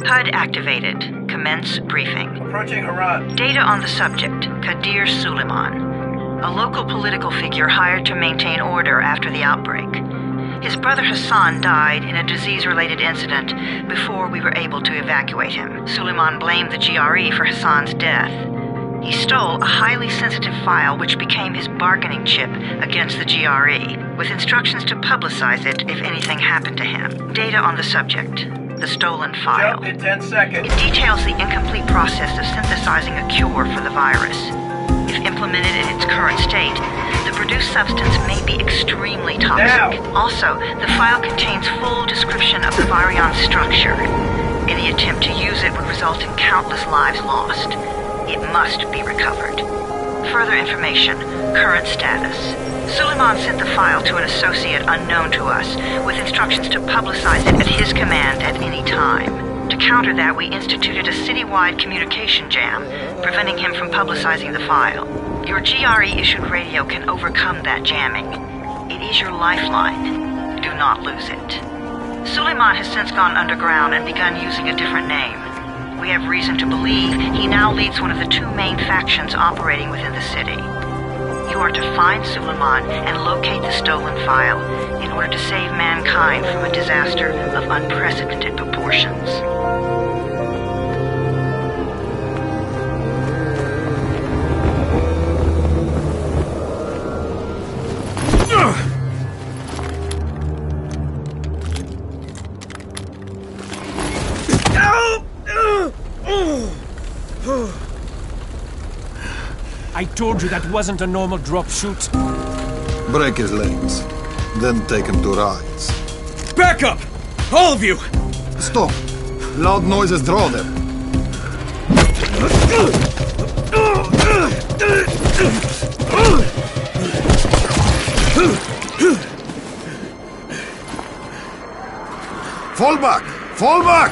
HUD activated. Commence briefing. Approaching Harad. Data on the subject, Kadir Suleiman, a local political figure hired to maintain order after the outbreak. His brother Hassan died in a disease-related incident before we were able to evacuate him. Suleiman blamed the GRE for Hassan's death. He stole a highly sensitive file which became his bargaining chip against the GRE, with instructions to publicize it if anything happened to him. Data on the subject, the stolen file. Jump in 10 seconds. It details the incomplete process of synthesizing a cure for the virus. If implemented in its current state, the produced substance may be extremely toxic. Now. Also, the file contains full description of the virion's structure. Any attempt to use it would result in countless lives lost. It must be recovered. Further information, current status. Suleiman sent the file to an associate unknown to us, with instructions to publicize it at his command at any time. To counter that, we instituted a citywide communication jam, preventing him from publicizing the file. Your GRE-issued radio can overcome that jamming. It is your lifeline. Do not lose it. Suleiman has since gone underground and begun using a different name. We have reason to believe he now leads one of the two main factions operating within the city. You are to find Suleiman and locate the stolen file in order to save mankind from a disaster of unprecedented proportions. I told you that wasn't a normal drop shoot. Break his legs, then take him to rides. Back up! All of you! Stop! Loud noises draw them. Fall back! Fall back!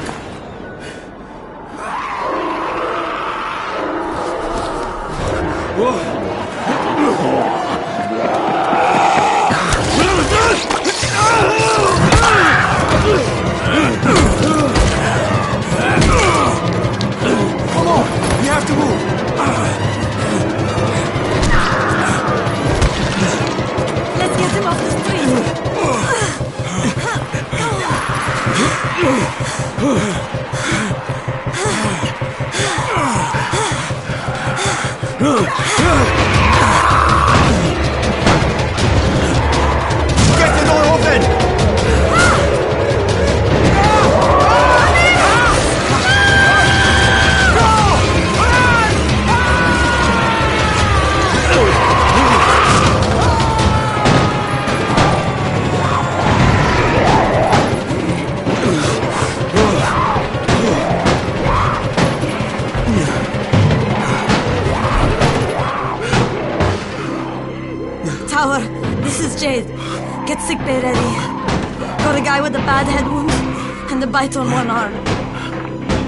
Come on! We have to move! Let's get him off the street! Get the door open! Tower, this is Jade. Get sickbay ready. Got a guy with a bad head wound and a bite on one arm.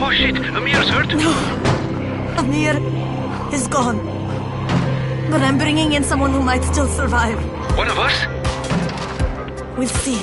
Oh shit, Amir's hurt? No, Amir is gone. But I'm bringing in someone who might still survive. One of us? We'll see.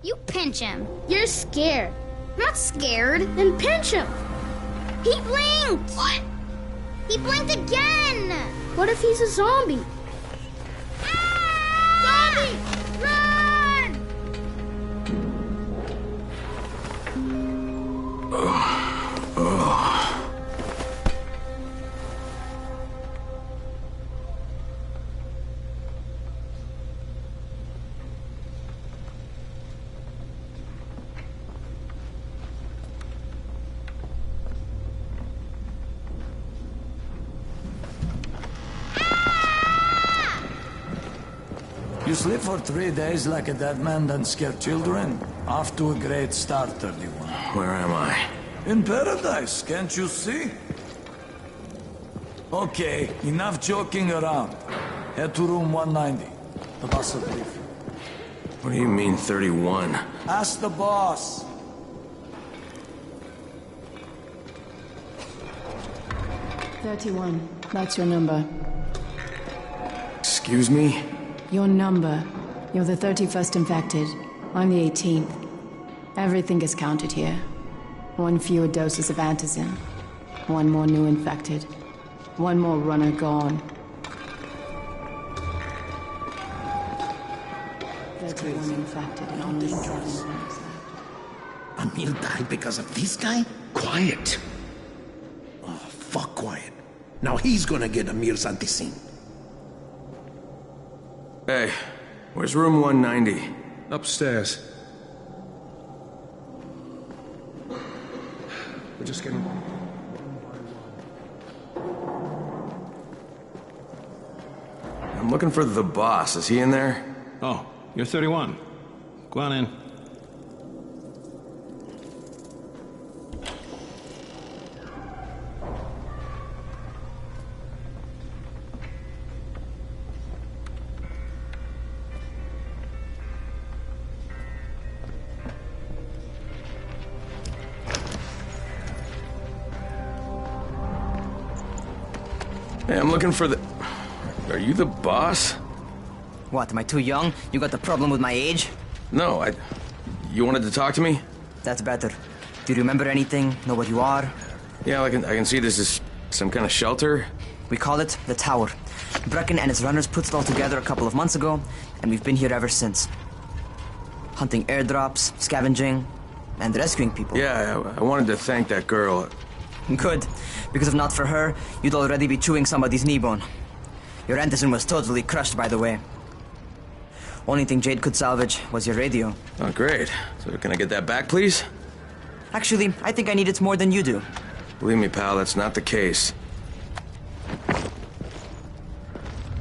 You pinch him. You're scared. I'm not scared. Then pinch him. He blinked. What? He blinked again. What if he's a zombie? Ah! Eddie! Run! You sleep for 3 days like a dead man, then scare children? Off to a great start, 31. Where am I? In paradise, can't you see? Okay, enough joking around. Head to room 190. The boss will brief you. What do you mean, 31? Ask the boss. That's your number. Excuse me? Your number. You're the 31st infected. I'm the 18th. Everything is counted here. 1 fewer doses of antizin. 1 more new infected. 1 more runner gone. 31 infected and only 7 runners left. Amir died because of this guy? Quiet. Oh, fuck quiet. Now he's gonna get Amir's anticin. Hey, where's room 190? Upstairs. We're just getting... I'm looking for the boss. Is he in there? Oh, you're 31. Go on in. Hey, I'm looking for the... Are you the boss? What, am I too young? You got the problem with my age? No, You wanted to talk to me? That's better. Do you remember anything? Know what you are? Yeah, I can see this is some kind of shelter. We call it the Tower. Brecken and his runners put it all together a couple of months ago, and we've been here ever since. Hunting airdrops, scavenging, and rescuing people. Yeah, I wanted to thank that girl. Good, because if not for her, you'd already be chewing somebody's knee bone. Your antizin was totally crushed, by the way. Only thing Jade could salvage was your radio. Oh, great. So can I get that back, please? Actually, I think I need it more than you do. Believe me, pal, that's not the case.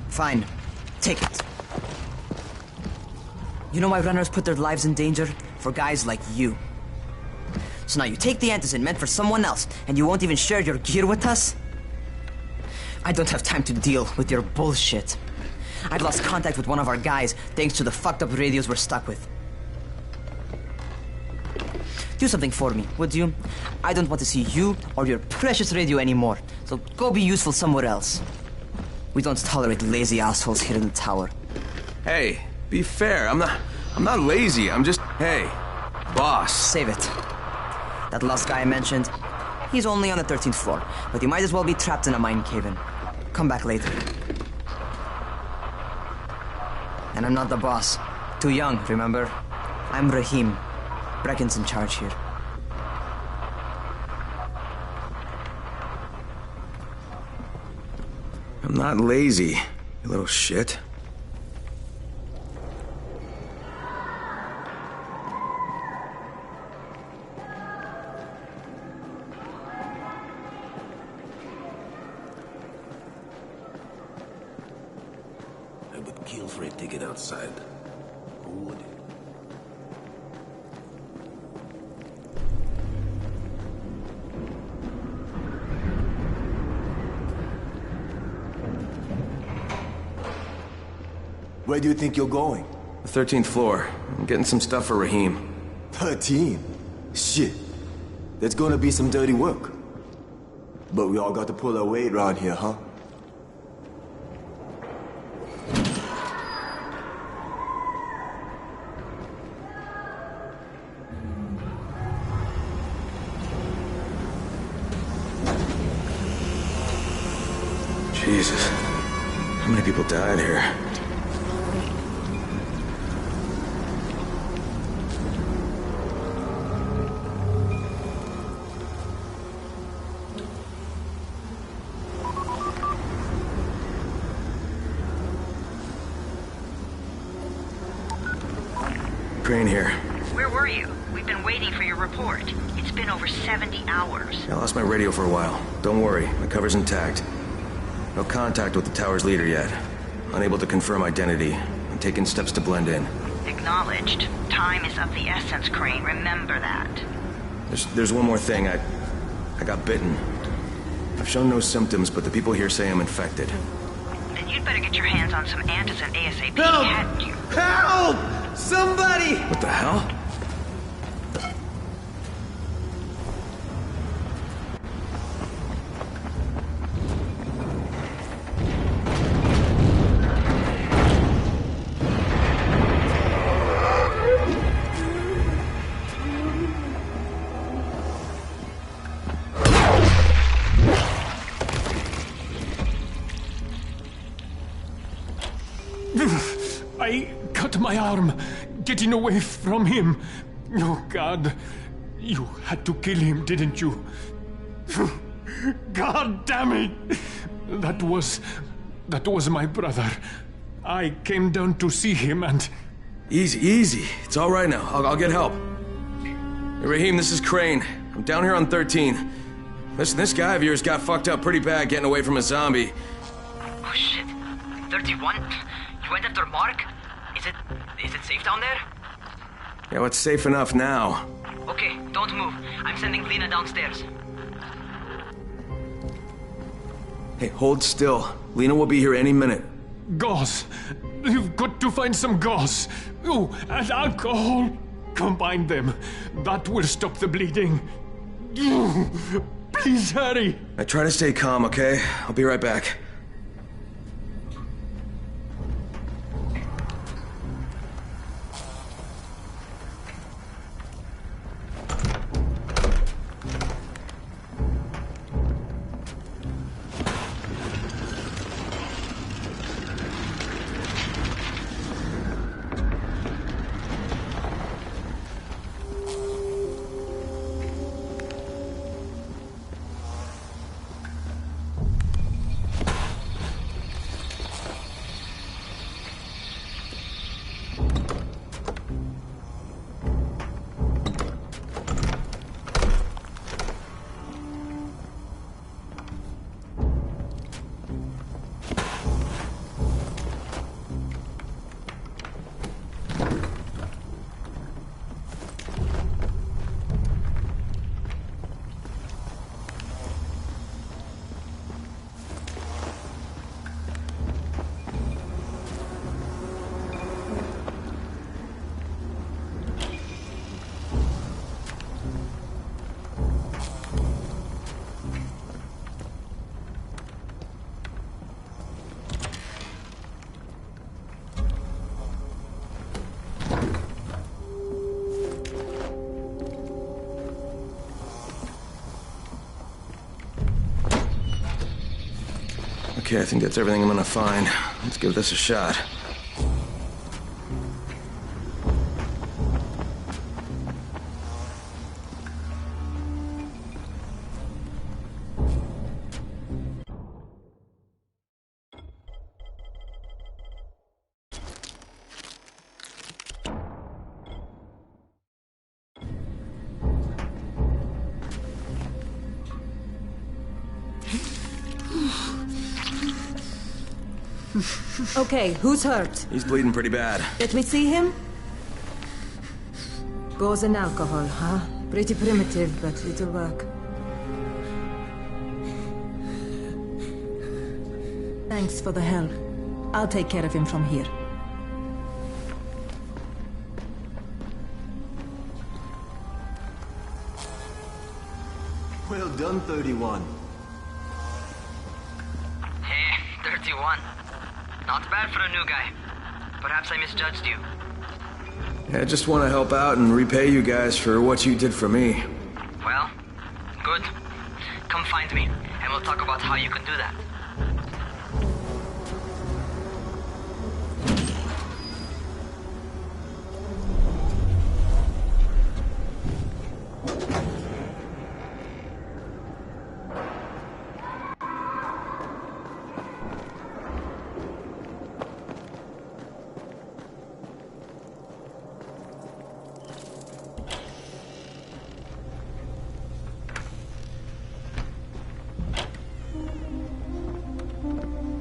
Fine. Take it. You know why runners put their lives in danger? For guys like you. So now you take the antizin meant for someone else, and you won't even share your gear with us? I don't have time to deal with your bullshit. I'd lost contact with one of our guys thanks to the fucked up radios we're stuck with. Do something for me, would you? I don't want to see you or your precious radio anymore, so go be useful somewhere else. We don't tolerate lazy assholes here in the tower. Hey, be fair. I'm not lazy. I'm just... Hey, boss. Save it. That last guy I mentioned, he's only on the 13th floor, but he might as well be trapped in a mine cave-in. Come back later. And I'm not the boss. Too young, remember? I'm Rahim. Brecken's in charge here. I'm not lazy, you little shit. I would kill for a ticket outside. Who would? Where do you think you're going? The 13th floor. I'm getting some stuff for Rahim. 13? Shit. There's gonna be some dirty work. But we all got to pull our weight around here, huh? Jesus. How many people died here? Crane here. Where were you? We've been waiting for your report. It's been over 70 hours. I lost my radio for a while. Don't worry, my cover's intact. No contact with the tower's leader yet. Unable to confirm identity. I'm taking steps to blend in. Acknowledged. Time is of the essence, Crane. Remember that. There's one more thing. I got bitten. I've shown no symptoms, but the people here say I'm infected. Then you'd better get your hands on some antizin ASAP, Help! hadn't you? Help! Somebody! What the hell? I cut my arm, getting away from him. Oh, God. You had to kill him, didn't you? God damn it! That was my brother. I came down to see him and... Easy. It's all right now. I'll get help. Hey, Raheem, this is Crane. I'm down here on 13. Listen, this guy of yours got fucked up pretty bad getting away from a zombie. Oh, shit. 31? You went after Mark? Is it safe down there? Yeah, well, it's safe enough now. Okay, don't move. I'm sending Lena downstairs. Hey, hold still. Lena will be here any minute. Gauze. You've got to find some gauze. Oh, and alcohol. Combine them. That will stop the bleeding. Please hurry. I try to stay calm, okay? I'll be right back. Okay, I think that's everything I'm gonna find. Let's give this a shot. Okay, who's hurt? He's bleeding pretty bad. Let me see him. Gauze and alcohol, huh? Pretty primitive, but it'll work. Thanks for the help. I'll take care of him from here. Well done, 31. Hey, 31. Not bad for a new guy. Perhaps I misjudged you. Yeah, I just want to help out and repay you guys for what you did for me. Well, good. Come find me, and we'll talk about how you can do that.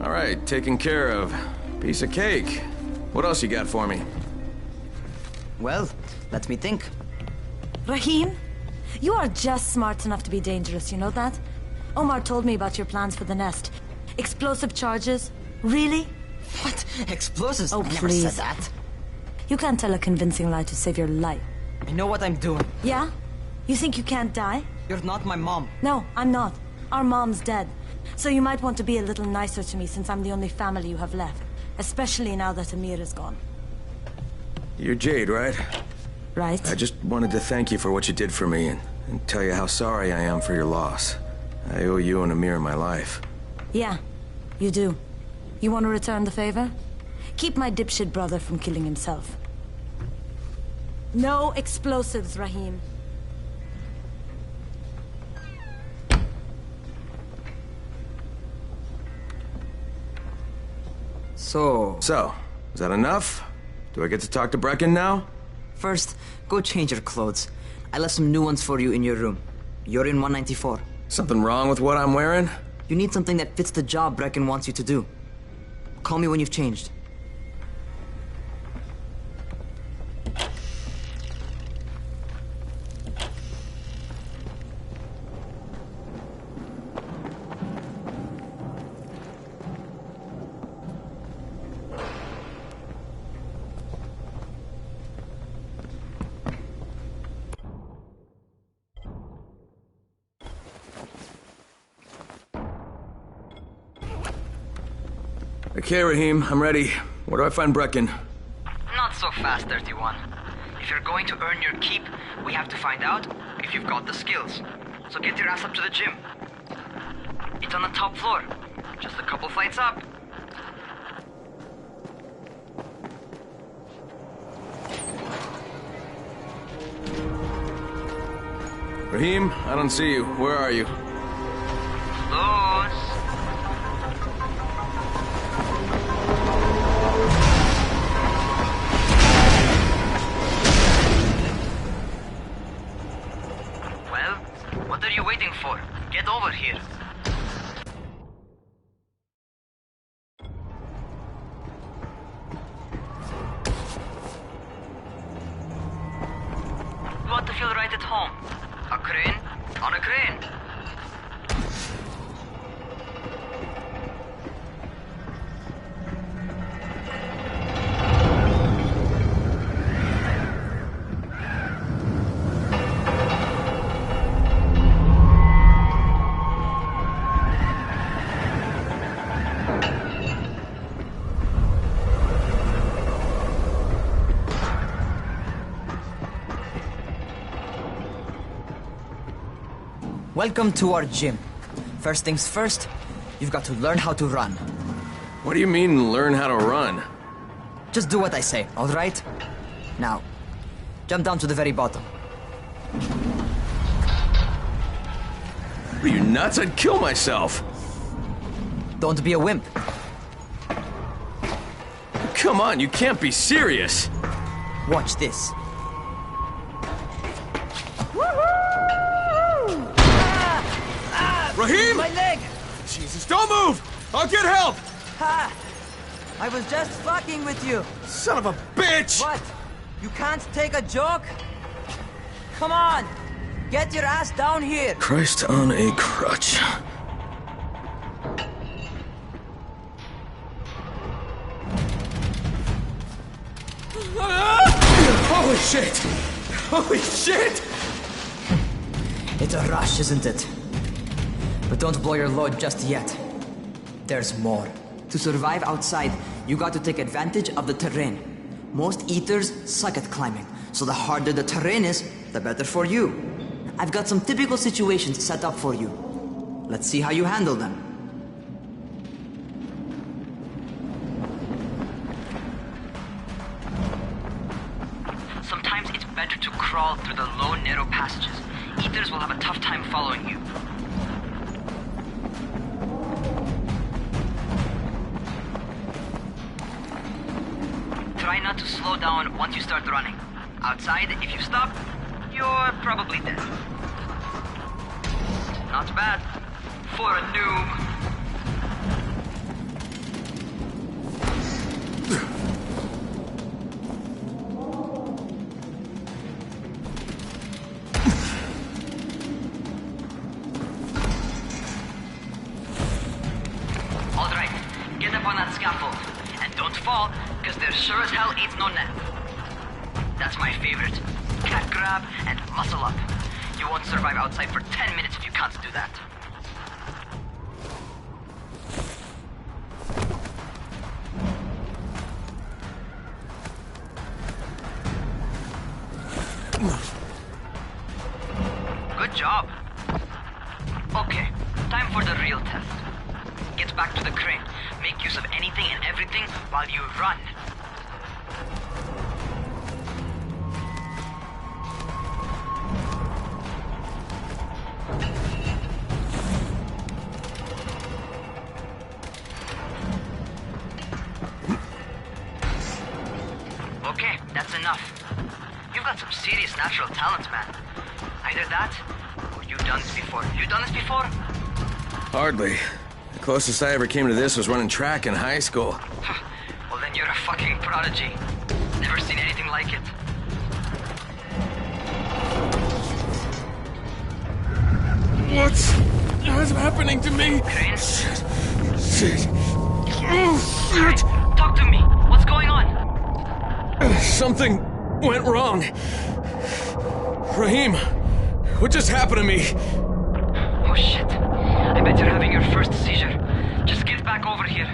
All right, taken care of. Piece of cake. What else you got for me? Well, let me think. Rahim, you are just smart enough to be dangerous, you know that? Omar told me about your plans for the nest. Explosive charges? Really? What? Explosives? Oh, I never please. said that. You can't tell a convincing lie to save your life. I know what I'm doing. Yeah? You think you can't die? You're not my mom. No, I'm not. Our mom's dead. So you might want to be a little nicer to me since I'm the only family you have left. Especially now that Amir is gone. You're Jade, right? Right. I just wanted to thank you for what you did for me and tell you how sorry I am for your loss. I owe you and Amir my life. Yeah, you do. You want to return the favor? Keep my dipshit brother from killing himself. No explosives, Rahim. So, is that enough? Do I get to talk to Brecken now? First, go change your clothes. I left some new ones for you in your room. You're in 194. Something wrong with what I'm wearing? You need something that fits the job Brecken wants you to do. Call me when you've changed. Okay, Rahim, I'm ready. Where do I find Brecken? Not so fast, 31. If you're going to earn your keep, we have to find out if you've got the skills. So get your ass up to the gym. It's on the top floor. Just a couple flights up. Rahim, I don't see you. Where are you? Close. Well, what are you waiting for? Get over here. You want to feel right at home? A crane? On a crane. Welcome to our gym. First things first, you've got to learn how to run. What do you mean, learn how to run? Just do what I say, all right? Now, jump down to the very bottom. Are you nuts? I'd kill myself. Don't be a wimp. Come on, you can't be serious. Watch this. Rahim! My leg! Jesus, don't move! I'll get help! Ha! I was just fucking with you. Son of a bitch! What? You can't take a joke? Come on! Get your ass down here! Christ on a crutch. Holy shit! Holy shit! It's a rush, isn't it? But don't blow your load just yet. There's more. To survive outside, you got to take advantage of the terrain. Most eaters suck at climbing, so the harder the terrain is, the better for you. I've got some typical situations set up for you. Let's see how you handle them. Sometimes it's better to crawl through the low, narrow passages. Eaters will have a tough time following you. Try not to slow down once you start running. Outside, if you stop, you're probably dead. Not bad. For a noob. Get up on that scaffold. And don't fall, because there sure as hell ain't no net. That's my favorite. Cat grab and muscle up. You won't survive outside for 10 minutes if you can't do that. Good job. Okay, time for the real test. Get back to the crane. Make use of anything and everything while you run. Okay, that's enough. You've got some serious natural talent, man. Either that, or you've done this before. You done this before? Hardly. The closest I ever came to this was running track in high school. Well, then you're a fucking prodigy. Never seen anything like it. What's happening to me? Crane? Shit. Oh, shit. Talk to me. What's going on? Something went wrong. Rahim, what just happened to me? Oh shit. I bet you're having your first seizure. Just get back over here.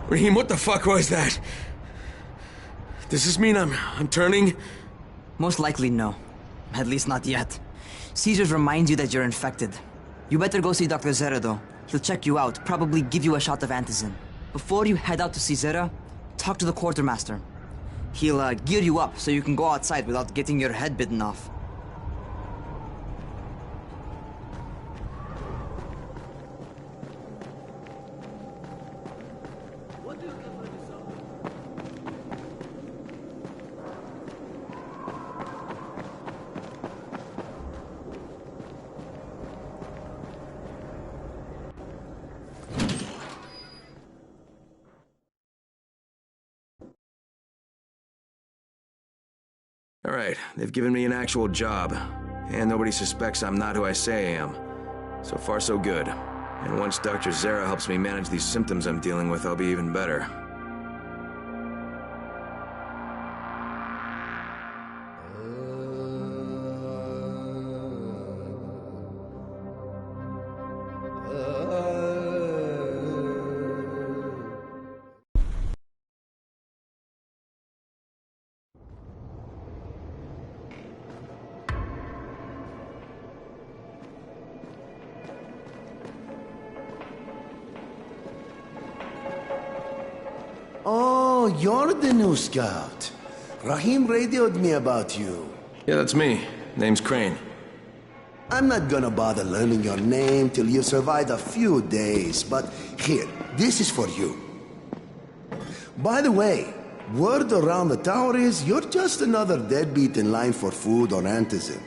Rahim, what the fuck was that? Does this mean I'm turning? Most likely no. At least not yet. Seizures remind you that you're infected. You better go see Dr. Zera though. He'll check you out, probably give you a shot of antizin. Before you head out to see Zera, talk to the quartermaster. He'll gear you up so you can go outside without getting your head bitten off. All right, they've given me an actual job, and nobody suspects I'm not who I say I am. So far, so good. And once Dr. Zera helps me manage these symptoms I'm dealing with, I'll be even better. Oh, you're the new scout. Rahim radioed me about you. Yeah, that's me. Name's Crane. I'm not gonna bother learning your name till you've survived a few days, but here, this is for you. By the way, word around the tower is you're just another deadbeat in line for food or antizin.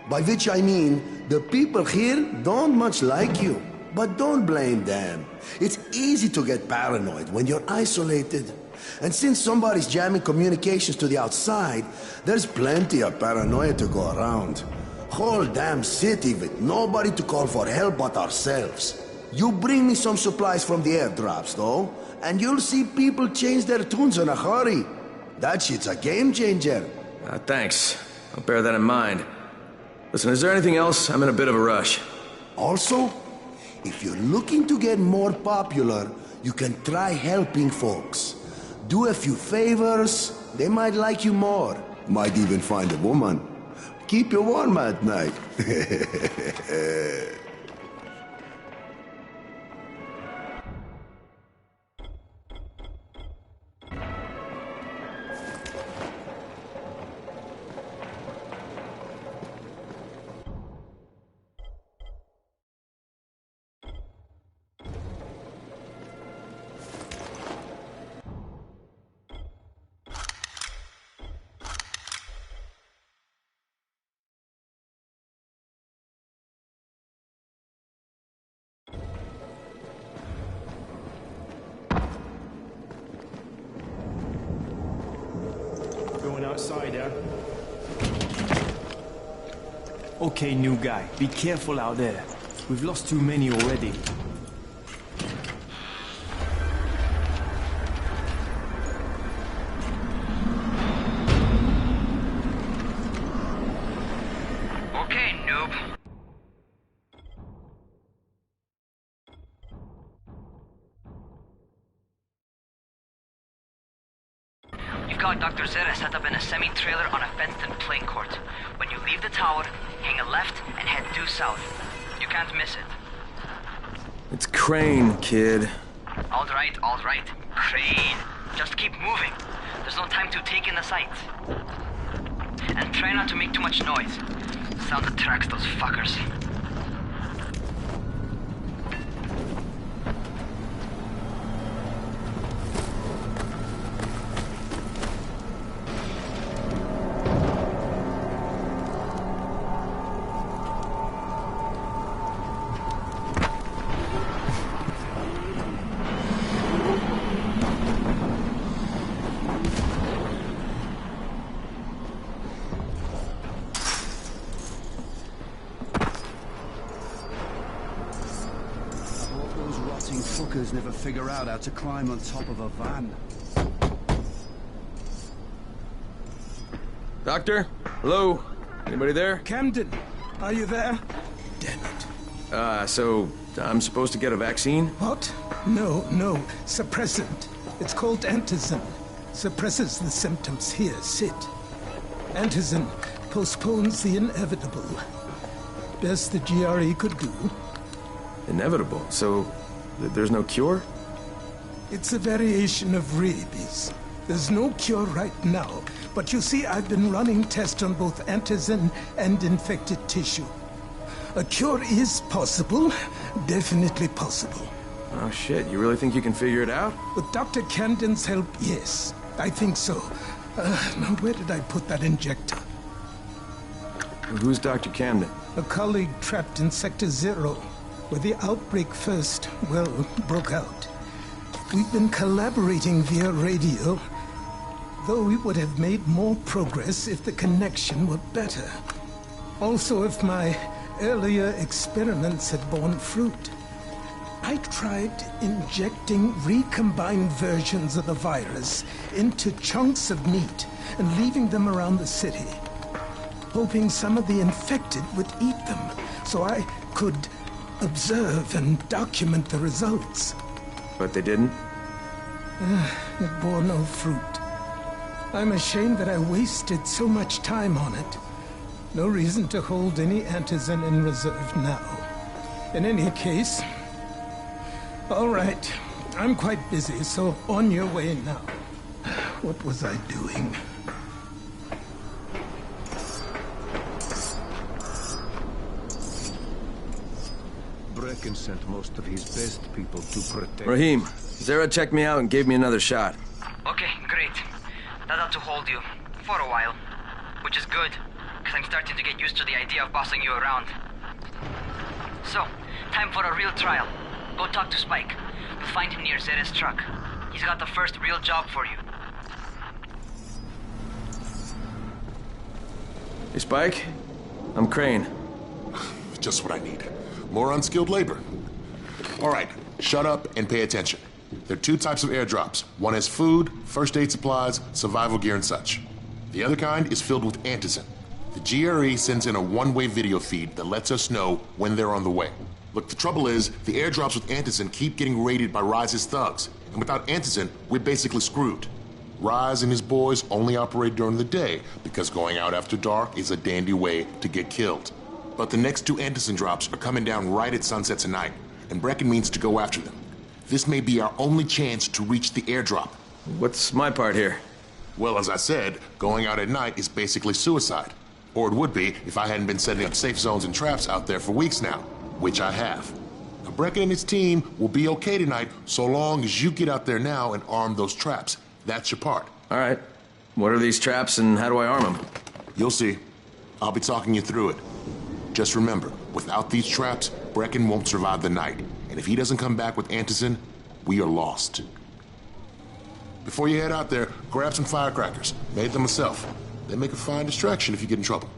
By which I mean, the people here don't much like you. But don't blame them. It's easy to get paranoid when you're isolated. And since somebody's jamming communications to the outside, there's plenty of paranoia to go around. Whole damn city with nobody to call for help but ourselves. You bring me some supplies from the airdrops, though, and you'll see people change their tunes in a hurry. That shit's a game changer. Thanks. I'll bear that in mind. Listen, is there anything else? I'm in a bit of a rush. Also, if you're looking to get more popular, you can try helping folks. Do a few favors, they might like you more. Might even find a woman. Keep you warm at night. outsider. Okay, new guy, be careful out there. We've lost too many already. Okay, noob. You've got Dr. Zera set up in a semi-trailer on a fenced-in playing court. When you leave the tower, hang a left and head due south. You can't miss it. It's Crane, kid. All right, Crane. Just keep moving. There's no time to take in the sights. And try not to make too much noise. Sound attracts those fuckers. Fuckers never figure out how to climb on top of a van. Doctor? Hello? Anybody there? Camden, are you there? Damn it. So I'm supposed to get a vaccine? What? No. Suppressant. It's called antizin. Suppresses the symptoms. Here, sit. Antizin postpones the inevitable. Best the GRE could do. Inevitable? So there's no cure? It's a variation of rabies. There's no cure right now, but you see, I've been running tests on both antizin and infected tissue. A cure is possible, definitely possible. Oh shit, you really think you can figure it out? With Dr. Camden's help, yes, I think so. Now where did I put that injector? Who's Dr. Camden? A colleague trapped in Sector 0, where the outbreak first, broke out. We've been collaborating via radio, though we would have made more progress if the connection were better. Also, if my earlier experiments had borne fruit. I tried injecting recombined versions of the virus into chunks of meat and leaving them around the city, hoping some of the infected would eat them so I could observe and document the results. But they didn't? It bore no fruit. I'm ashamed that I wasted so much time on it. No reason to hold any antizin in reserve now. In any case, all right, I'm quite busy, so on your way now. What was I doing? Brecken sent most of his best people to protect... Rahim, Zera checked me out and gave me another shot. Okay, great. That ought to hold you. For a while. Which is good, because I'm starting to get used to the idea of bossing you around. So, time for a real trial. Go talk to Spike. You'll find him near Zera's truck. He's got the first real job for you. Hey, Spike. I'm Crane. Just what I need. More unskilled labor. All right, shut up and pay attention. There are two types of airdrops. One has food, first aid supplies, survival gear, and such. The other kind is filled with antizin. The GRE sends in a one-way video feed that lets us know when they're on the way. Look, the trouble is, the airdrops with antizin keep getting raided by Rise's thugs. And without antizin, we're basically screwed. Rise and his boys only operate during the day because going out after dark is a dandy way to get killed. But the next two antizin drops are coming down right at sunset tonight, and Brecken means to go after them. This may be our only chance to reach the airdrop. What's my part here? Well, as I said, going out at night is basically suicide. Or it would be if I hadn't been setting up safe zones and traps out there for weeks now, which I have. Now, Brecken and his team will be okay tonight so long as you get out there now and arm those traps. That's your part. All right. What are these traps and how do I arm them? You'll see. I'll be talking you through it. Just remember, without these traps, Brecken won't survive the night. And if he doesn't come back with antizin, we are lost. Before you head out there, grab some firecrackers. Made them myself. They make a fine distraction if you get in trouble.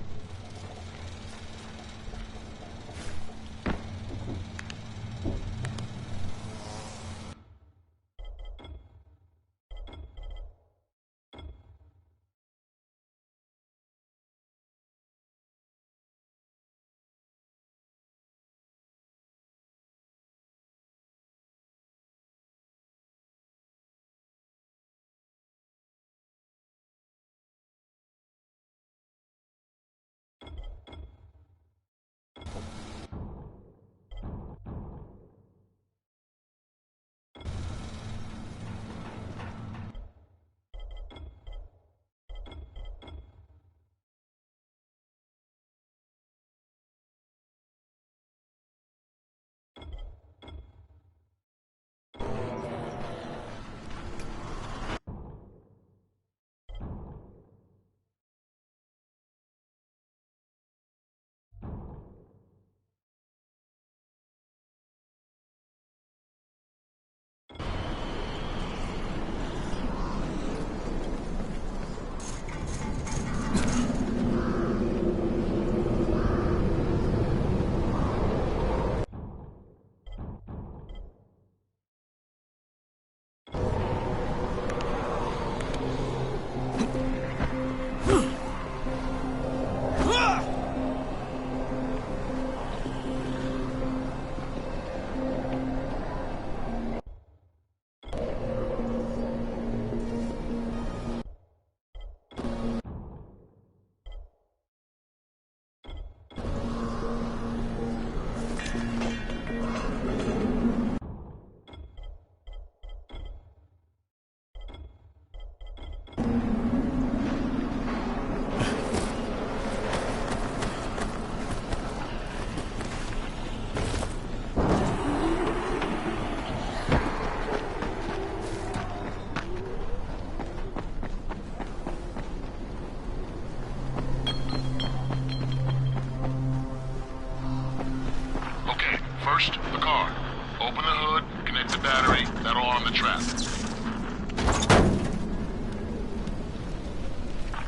First, the car. Open the hood, connect the battery, that'll arm the trap.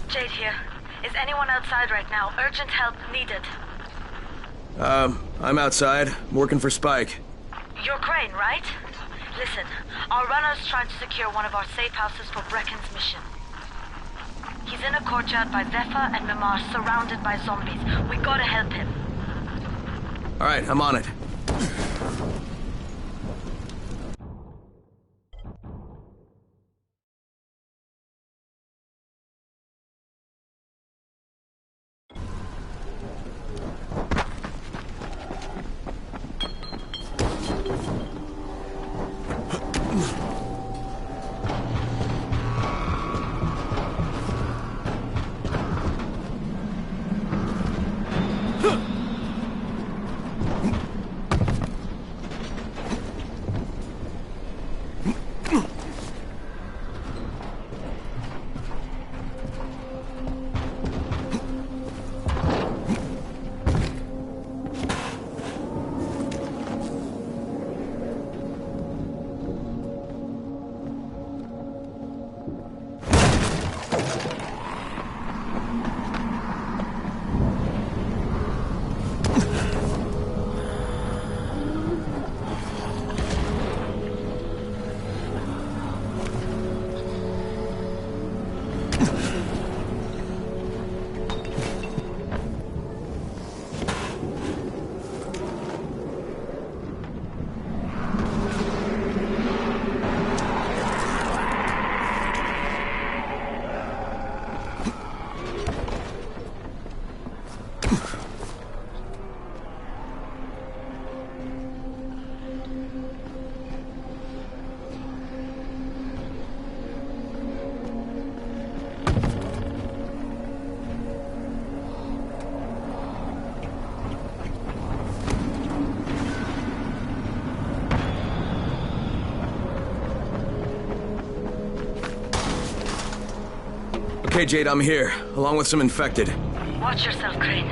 Jade here. Is anyone outside right now? Urgent help needed. I'm outside. I'm working for Spike. You're Crane, right? Listen, our runner's trying to secure one of our safe houses for Brecken's mission. He's in a courtyard by Vefa and Mimar, surrounded by zombies. We gotta help him. Alright, I'm on it. Okay, Jade, I'm here, along with some infected. Watch yourself, Crane.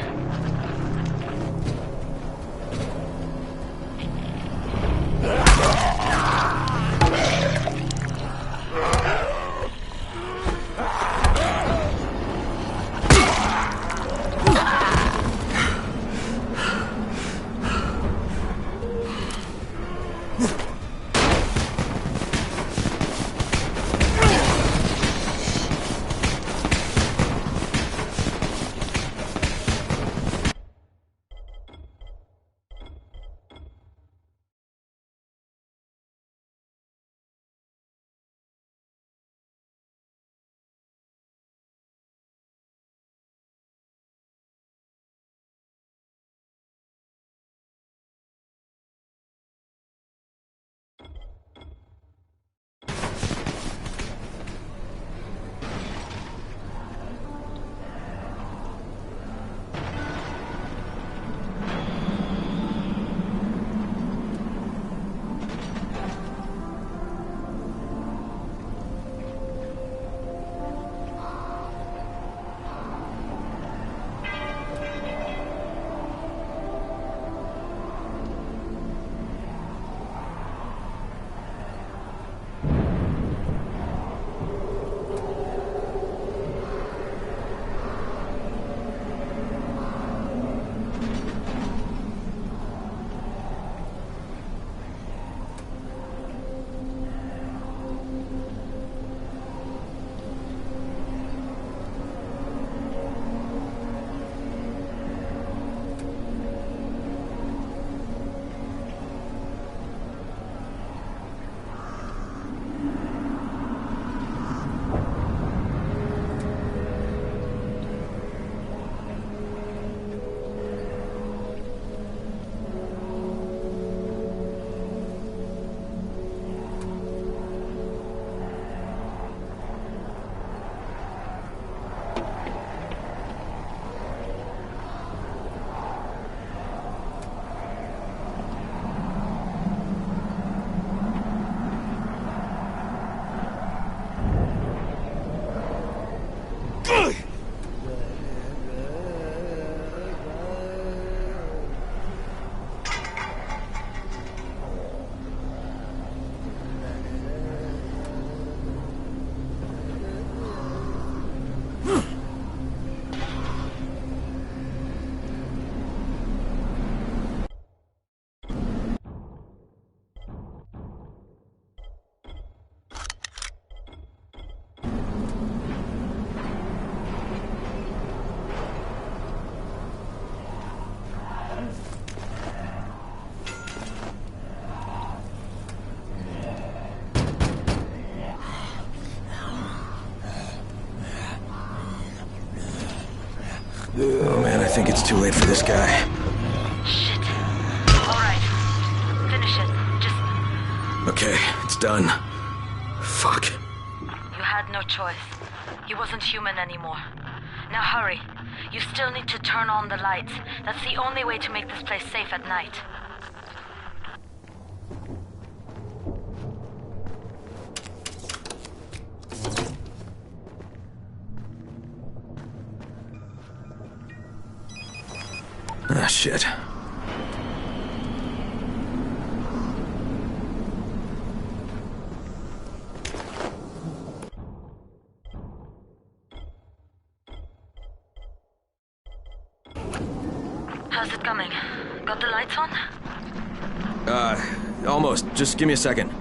Oh man, I think it's too late for this guy. Shit. Alright. Finish it. Just... Okay, it's done. Fuck. You had no choice. He wasn't human anymore. Now hurry. You still need to turn on the lights. That's the only way to make this place safe at night. Ah, shit. How's it coming? Got the lights on? Almost. Just give me a second.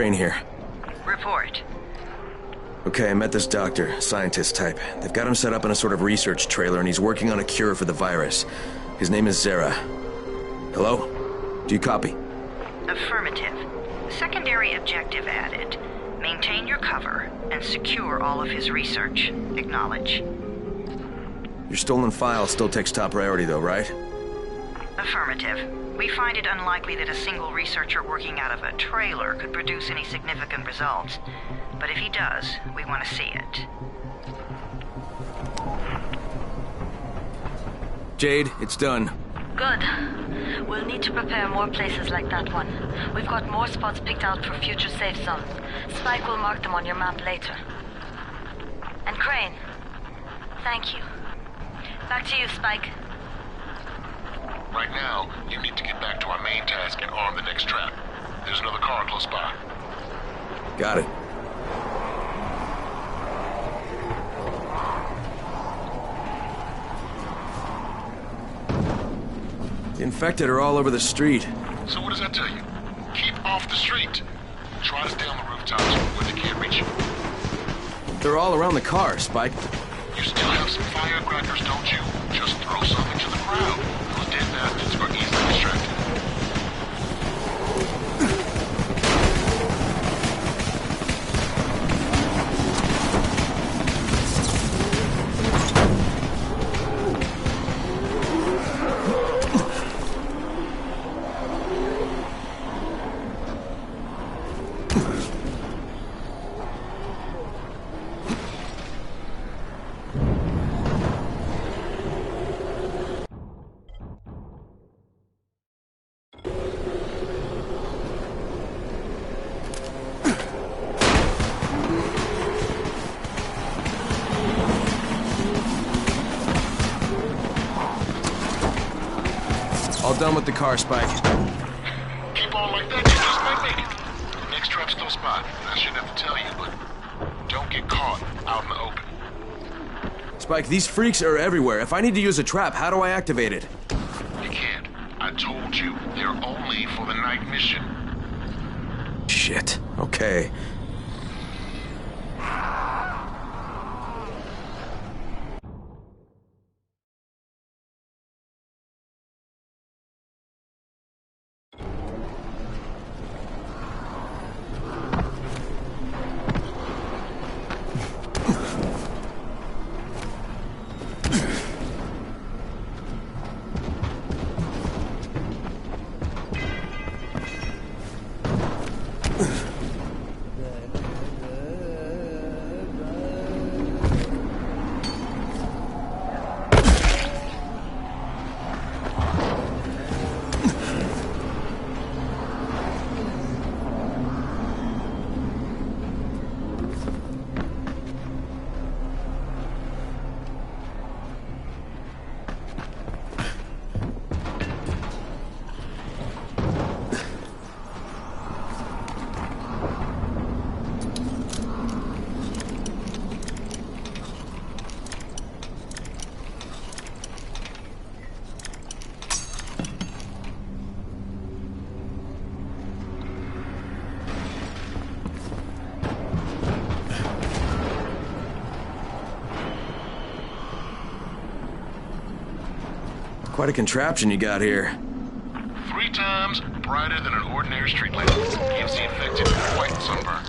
Crane here. Report. Okay, I met this doctor, scientist type. They've got him set up in a sort of research trailer, and he's working on a cure for the virus. His name is Zera. Hello? Do you copy? Affirmative. Secondary objective added. Maintain your cover and secure all of his research. Acknowledge. Your stolen file still takes top priority though, right? Affirmative. We find it unlikely that a single researcher working out of a trailer could produce any significant results. But if he does, we want to see it. Jade, it's done. Good. We'll need to prepare more places like that one. We've got more spots picked out for future safe zones. Spike will mark them on your map later. And Crane, thank you. Back to you, Spike. Right now, you need to get back to our main task and arm the next trap. There's another car close by. Got it. The infected are all over the street. So what does that tell you? Keep off the street. Try to stay on the rooftops where they can't reach you. They're all around the car, Spike. You still have some firecrackers, don't you? Just throw something to the crowd. Those dead bastards are easily distracted. All done with the car, Spike. Keep on like that, you just might make it. The next trap's no spot. I shouldn't have to tell you, but don't get caught out in the open. Spike, these freaks are everywhere. If I need to use a trap, how do I activate it? You can't. I told you, they're only for the night mission. Shit. Okay. Quite a contraption you got here. 3 times brighter than an ordinary street lamp. Gives the infected quite sunburn.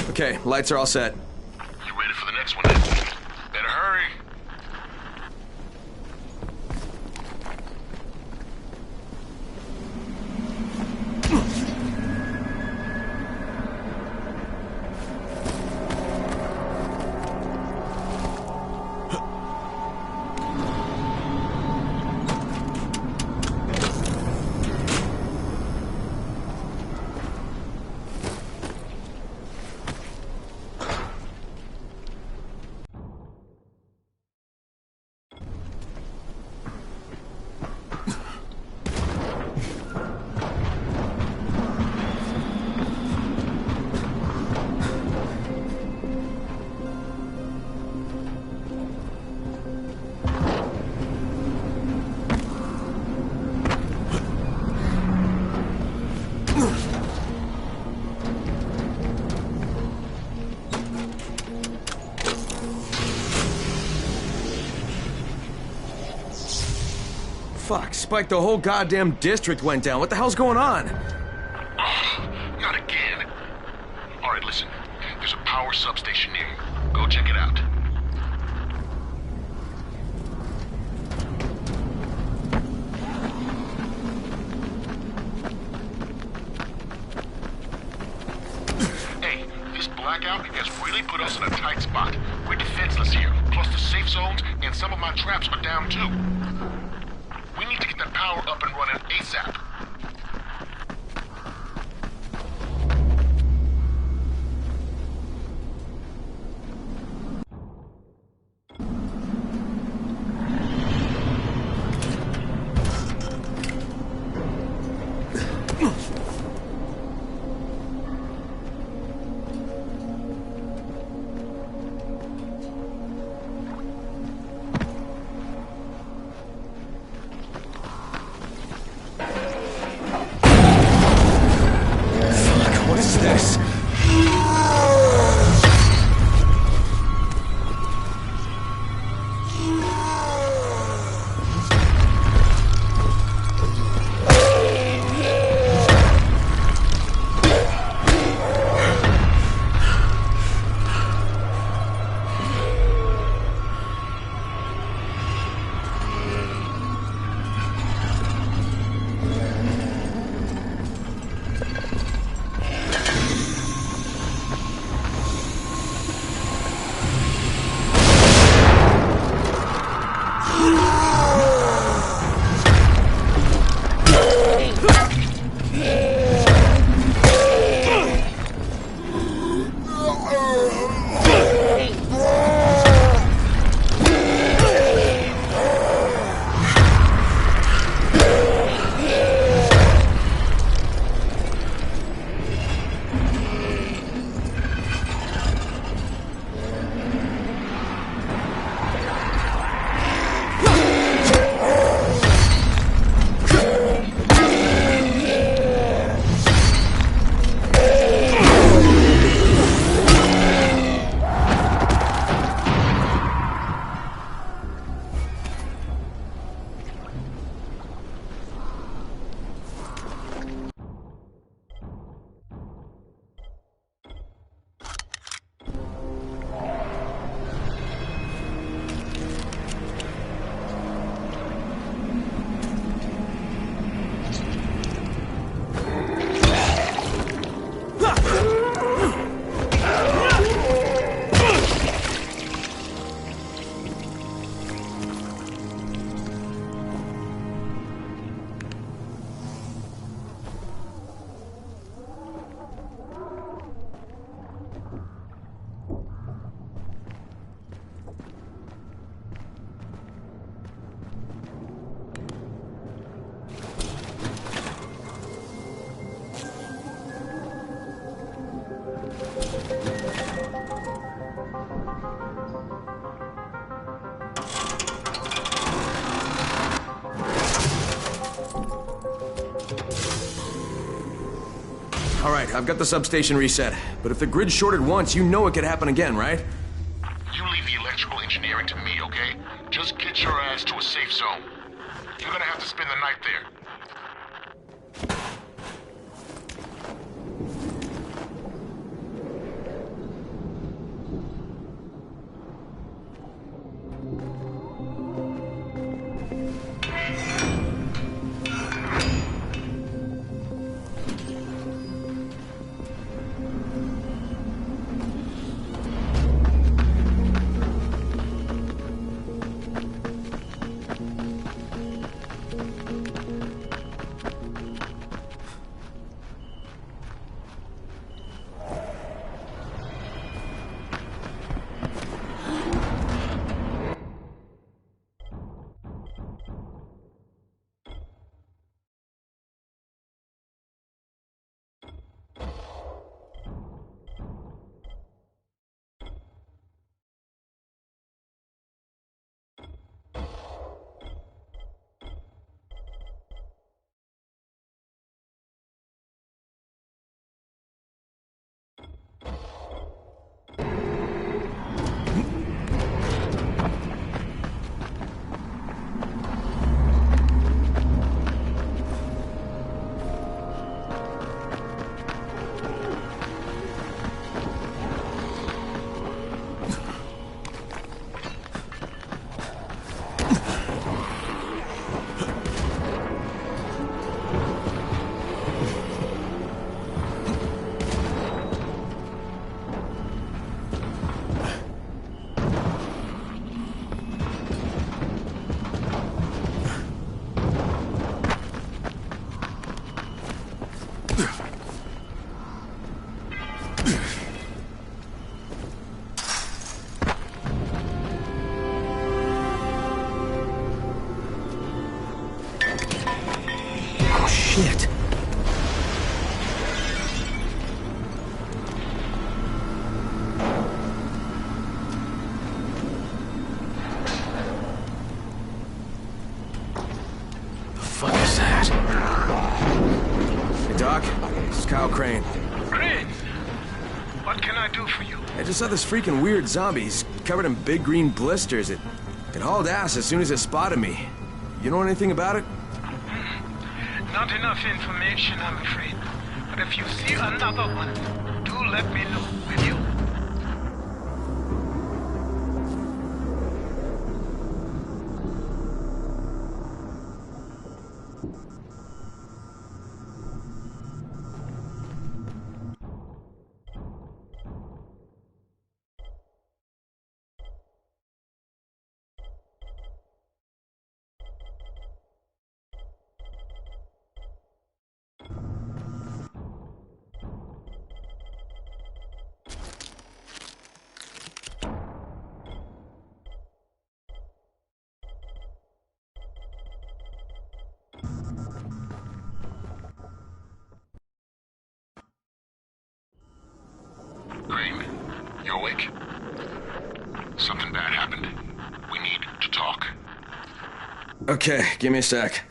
Okay, lights are all set. You ready for the next one then? Better hurry. Fuck, Spike, the whole goddamn district went down. What the hell's going on? Not again. All right, listen. There's a power substation near you. Go check it out. Hey, this blackout has really put us in a tight spot. We're defenseless here. Plus the safe zones and some of my traps are down too. We need to get that power up and running ASAP. All right, I've got the substation reset. But if the grid's shorted once, you know it could happen again, right? You leave the electrical engineering to me, okay? Just get your ass to a safe zone. You're gonna have to spend the night there. What can I do for you? I just saw this freaking weird zombie. He's covered in big green blisters. It hauled ass as soon as it spotted me. You know anything about it? Not enough information, I'm afraid. But if you see another one, do let me know, will you? Crane, you awake? Something bad happened. We need to talk. Okay, give me a sec.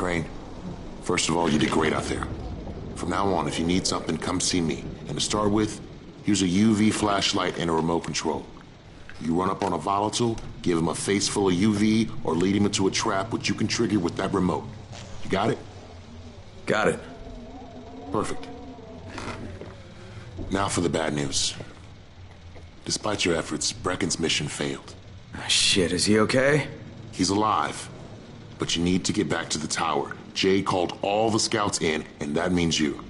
Crane, first of all, you did great out there. From now on, if you need something, come see me. And to start with, use a UV flashlight and a remote control. You run up on a volatile, give him a face full of UV, or lead him into a trap which you can trigger with that remote. You got it? Got it. Perfect. Now for the bad news. Despite your efforts, Brecken's mission failed. Shit, is he okay? He's alive. But you need to get back to the tower. Jay called all the scouts in, and that means you.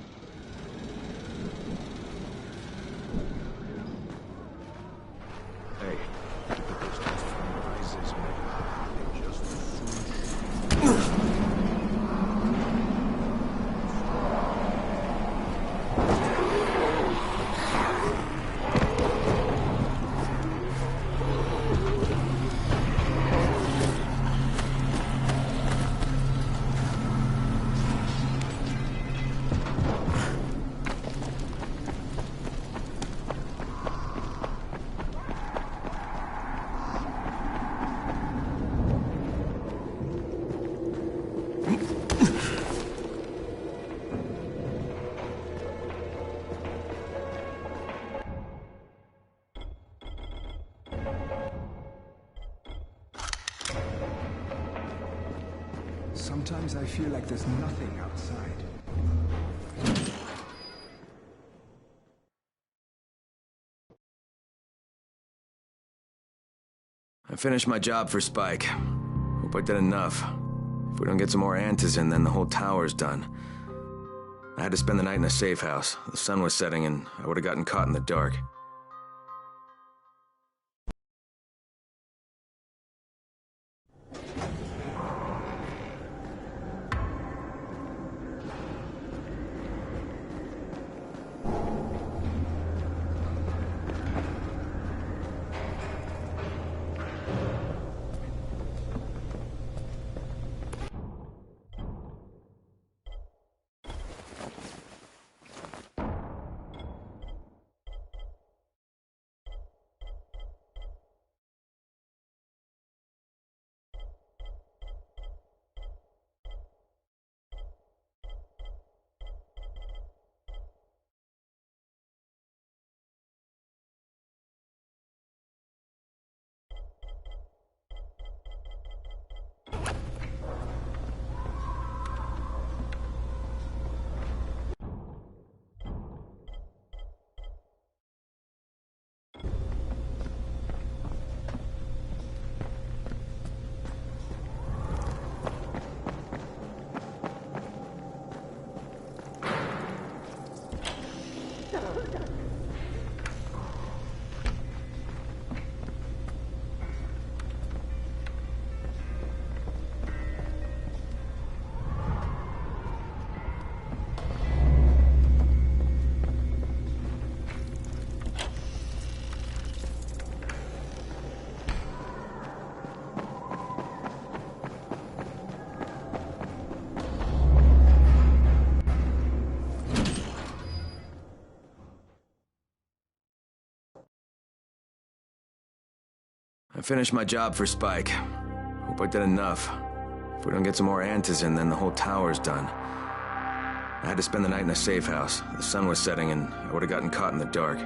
Sometimes I feel like there's nothing outside. I finished my job for Spike. Hope I did enough. If we don't get some more antizin, then the whole tower's done. I had to spend the night in a safe house. The sun was setting and I would have gotten caught in the dark. I finished my job for Spike. Hope I did enough. If we don't get some more antizin, then the whole tower's done. I had to spend the night in a safe house. The sun was setting and I would have gotten caught in the dark.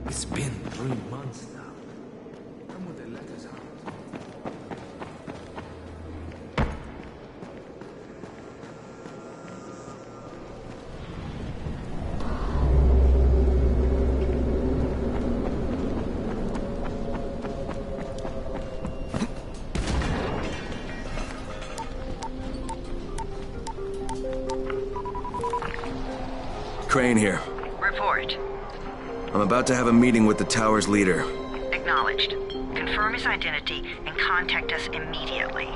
It's been 3 months now. When will they let us out? Crane here. Report. I'm about to have a meeting with the tower's leader. Acknowledged. Confirm his identity and contact us immediately.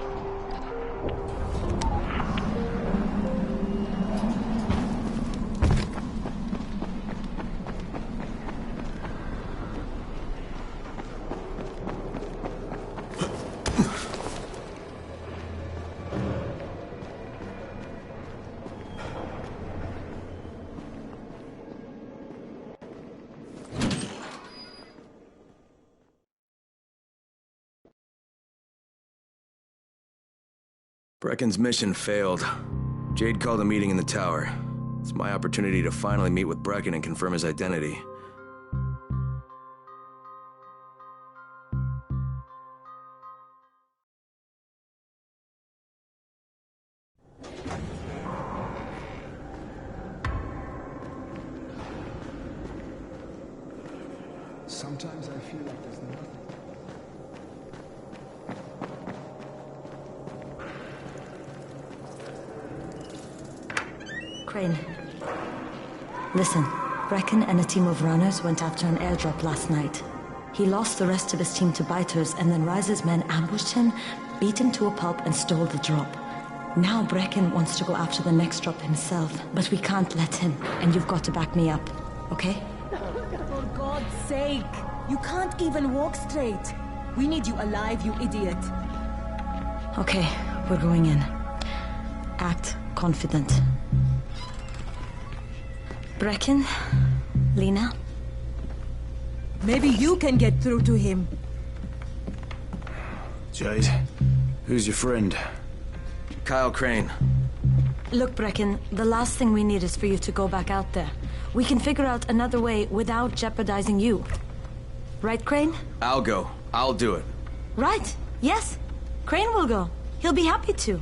Brecken's mission failed. Jade called a meeting in the tower. It's my opportunity to finally meet with Brecken and confirm his identity. Sometimes I feel like there's nothing. Crane. Listen, Brecken and a team of runners went after an airdrop last night. He lost the rest of his team to biters, and then Rise's men ambushed him, beat him to a pulp, and stole the drop. Now Brecken wants to go after the next drop himself, but we can't let him, and you've got to back me up, okay? For God's sake! You can't even walk straight. We need you alive, you idiot. Okay, we're going in. Act confident. Brecken? Lena? Maybe you can get through to him. Jade, who's your friend? Kyle Crane. Look, Brecken, the last thing we need is for you to go back out there. We can figure out another way without jeopardizing you. Right, Crane? I'll go. I'll do it. Right. Yes. Crane will go. He'll be happy to.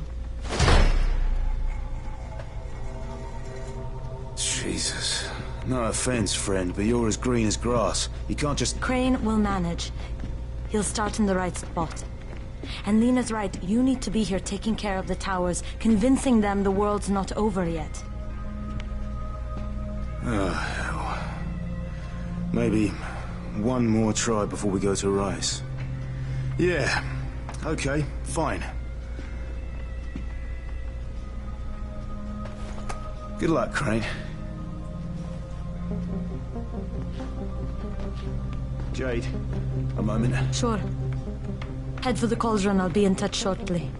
Jesus. No offense, friend, but you're as green as grass. You can't just... Crane will manage. He'll start in the right spot. And Lena's right. You need to be here taking care of the towers, convincing them the world's not over yet. Oh, hell. Maybe one more try before we go to Rise. Yeah. Okay, fine. Good luck, Crane. Jade, a moment. Sure. Head for the cauldron. I'll be in touch shortly.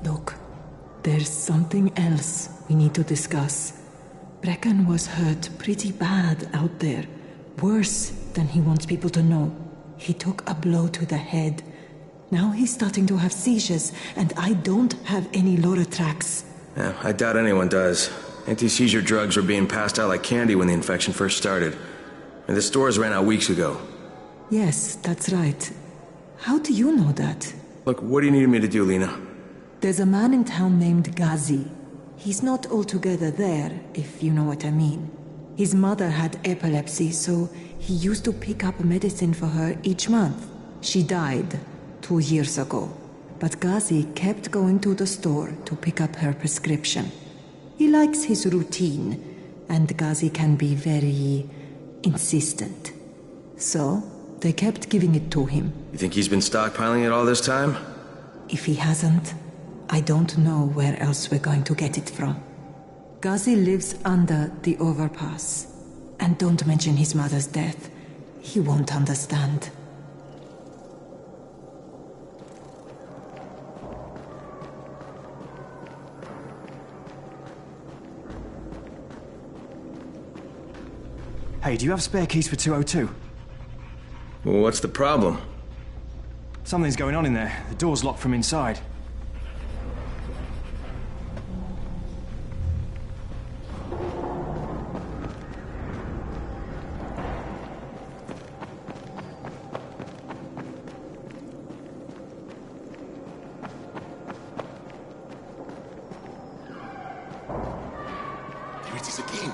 Look, there's something else we need to discuss. Brecken was hurt pretty bad out there. Worse than he wants people to know. He took a blow to the head. Now he's starting to have seizures, and I don't have any Loratrax. Yeah, I doubt anyone does. Anti-seizure drugs were being passed out like candy when the infection first started. And the stores ran out weeks ago. Yes, that's right. How do you know that? Look, what do you need me to do, Lena? There's a man in town named Ghazi. He's not altogether there, if you know what I mean. His mother had epilepsy, so he used to pick up medicine for her each month. She died 2 years ago. But Ghazi kept going to the store to pick up her prescription. He likes his routine, and Ghazi can be very insistent. So, they kept giving it to him. You think he's been stockpiling it all this time? If he hasn't, I don't know where else we're going to get it from. Ghazi lives under the overpass. And don't mention his mother's death. He won't understand. Hey, do you have spare keys for 202? Well, what's the problem? Something's going on in there. The door's locked from inside. There it is again.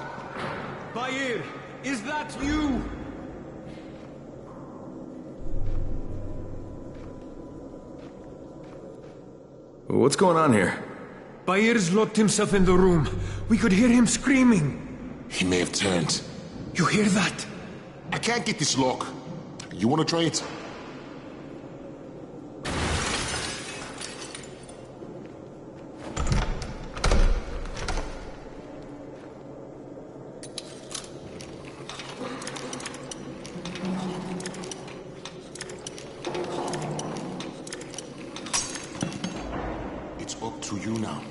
Bair, is that you? What's going on here? Bair's locked himself in the room. We could hear him screaming. He may have turned. You hear that? I can't get this lock. You want to try it? It's up to you now.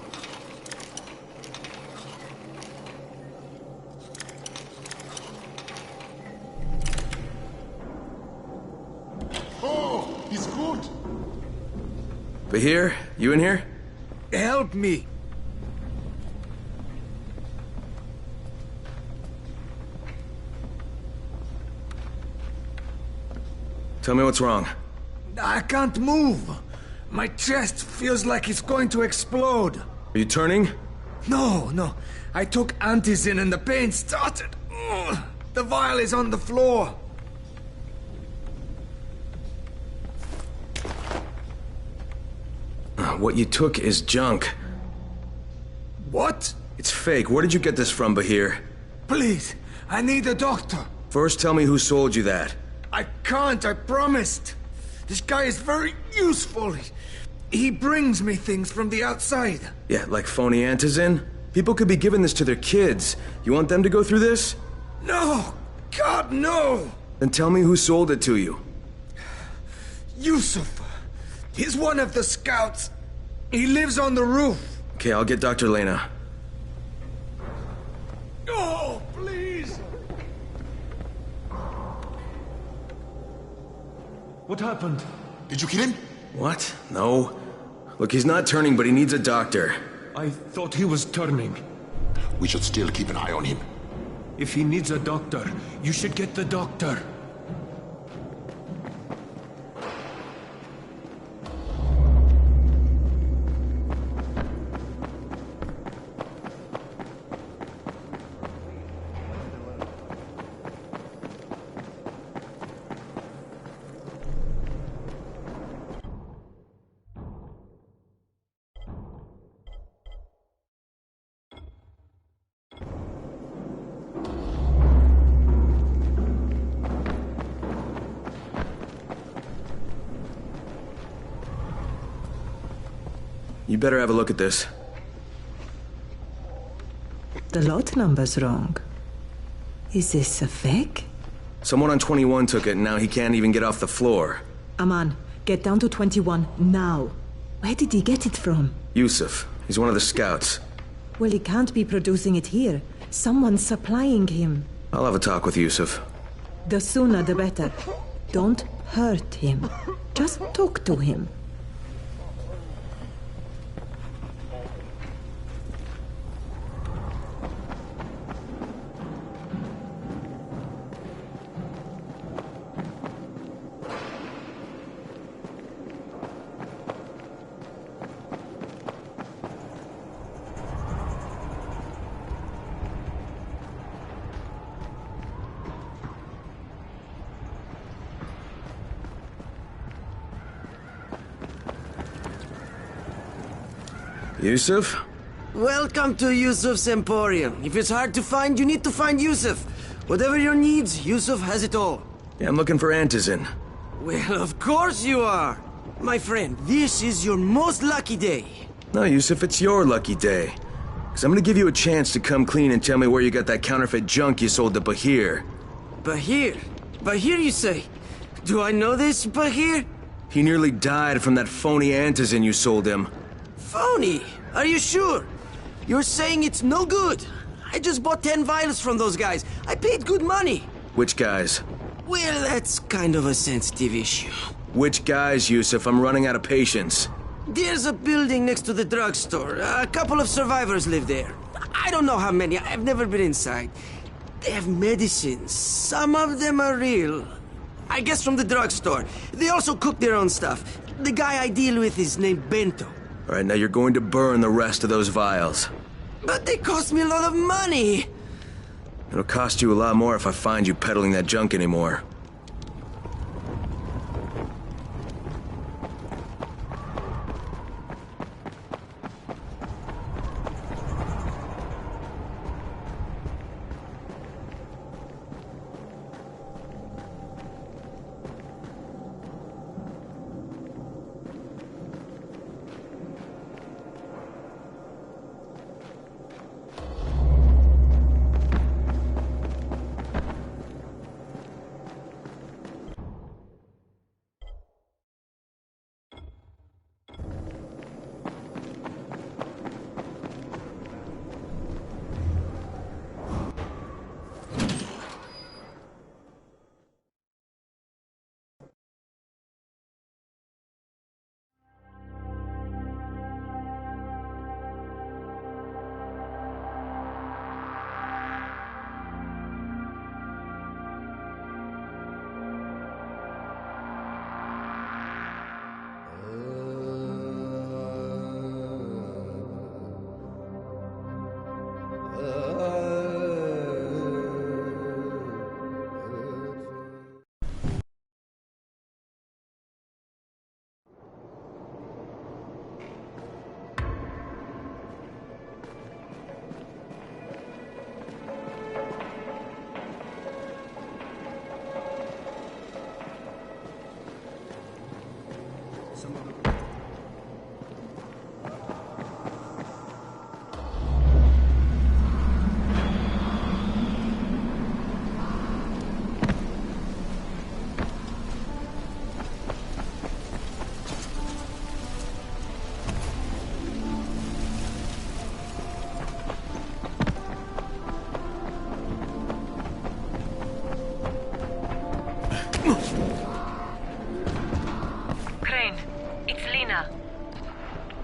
Bahir, you in here? Help me! Tell me what's wrong. I can't move. My chest feels like it's going to explode. Are you turning? No. I took antizin and the pain started. Ugh. The vial is on the floor. What you took is junk. What? It's fake. Where did you get this from, Bahir? Please, I need a doctor. First, tell me who sold you that. I can't, I promised. This guy is very useful. He brings me things from the outside. Yeah, like phony antizin? People could be giving this to their kids. You want them to go through this? No! God, no! Then tell me who sold it to you. Yusuf. He's one of the scouts. He lives on the roof. Okay, I'll get Dr. Lena. Oh, please! What happened? Did you kill him? What? No. Look, he's not turning, but he needs a doctor. I thought he was turning. We should still keep an eye on him. If he needs a doctor, you should get the doctor. You better have a look at this. The lot number's wrong. Is this a fake? Someone on 21 took it, and now he can't even get off the floor. Aman, get down to 21 now. Where did he get it from? Yusuf. He's one of the scouts. Well, he can't be producing it here. Someone's supplying him. I'll have a talk with Yusuf. The sooner the better. Don't hurt him. Just talk to him. Yusuf? Welcome to Yusuf's Emporium. If it's hard to find, you need to find Yusuf. Whatever your needs, Yusuf has it all. Yeah, I'm looking for antizin. Well, of course you are. My friend, this is your most lucky day. No, Yusuf, it's your lucky day. Because I'm gonna give you a chance to come clean and tell me where you got that counterfeit junk you sold to Bahir. Bahir? Bahir, you say? Do I know this Bahir? He nearly died from that phony antizin you sold him. Phony? Are you sure? You're saying it's no good? I just bought 10 vials from those guys. I paid good money. Which guys? Well, that's kind of a sensitive issue. Which guys, Yusuf? I'm running out of patience. There's a building next to the drugstore. A couple of survivors live there. I don't know how many. I've never been inside. They have medicines. Some of them are real. I guess from the drugstore. They also cook their own stuff. The guy I deal with is named Bento. All right, now you're going to burn the rest of those vials. But they cost me a lot of money. It'll cost you a lot more if I find you peddling that junk anymore.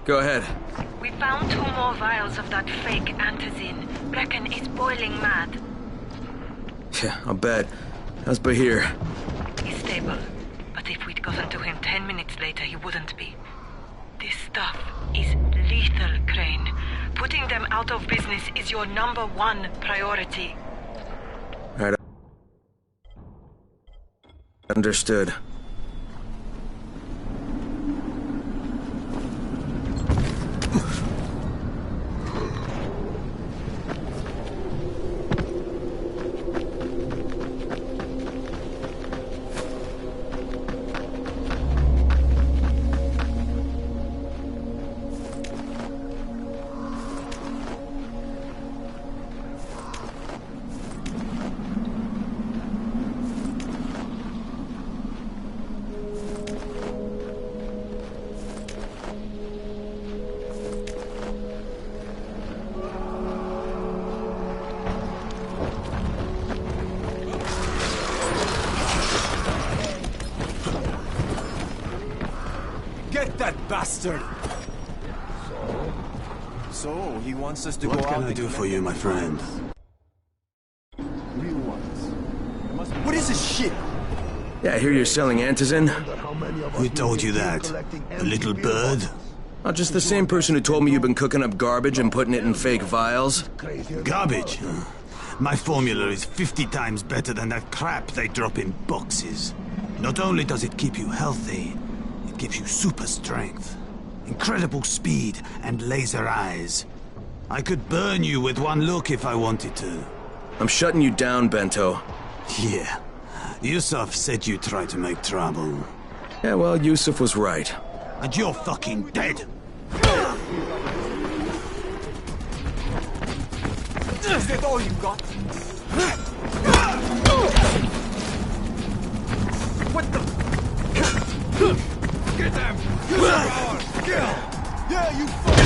Go ahead. We found 2 more vials of that fake antizin. Brecken is boiling mad. Yeah, I'll bet. How's Bahir? He's stable. But if we'd gotten to him 10 minutes later, he wouldn't be. This stuff is lethal, Crane. Putting them out of business is your #1 priority. Right. Understood. Get that bastard! So, he wants us to go out. What can I do for you, my friend? Real ones. What is this shit? Yeah, I hear you're selling antizin. Who told you that? A little bird? Not just the same person who told me you've been cooking up garbage and putting it in fake vials. Garbage? My formula is 50 times better than that crap they drop in boxes. Not only does it keep you healthy, it gives you super strength, incredible speed, and laser eyes. I could burn you with one look if I wanted to. I'm shutting you down, Bento. Yeah. Yusuf said you tried to make trouble. Yeah, well, Yusuf was right. And you're fucking dead! Is that all you got? What the? Get them! Use your power! Kill! Yeah, you fucking...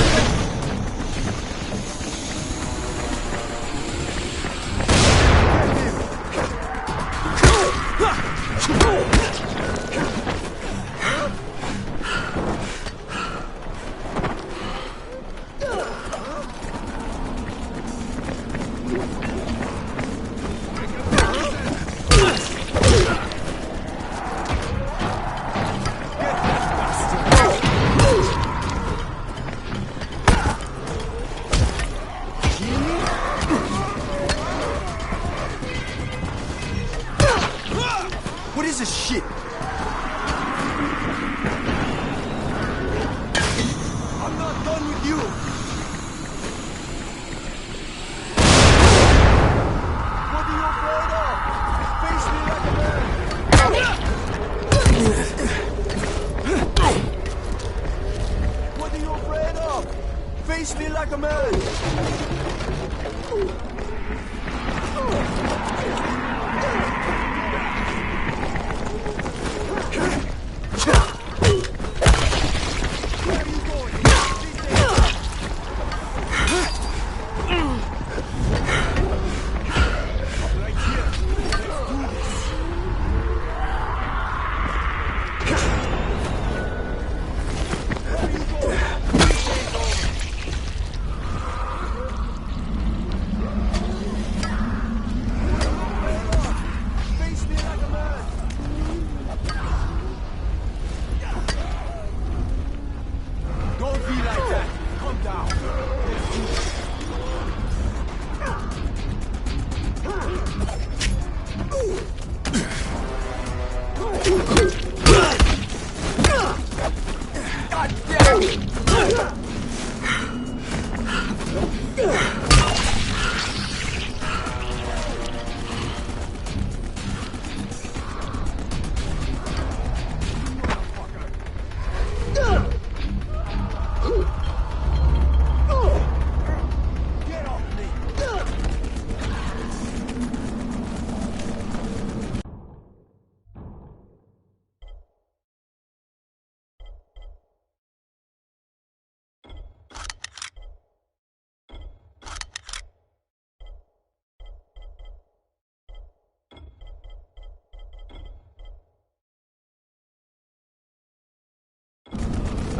What is this shit? I'm not done with you! What are you afraid of? Face me like a man! What are you afraid of? Face me like a man!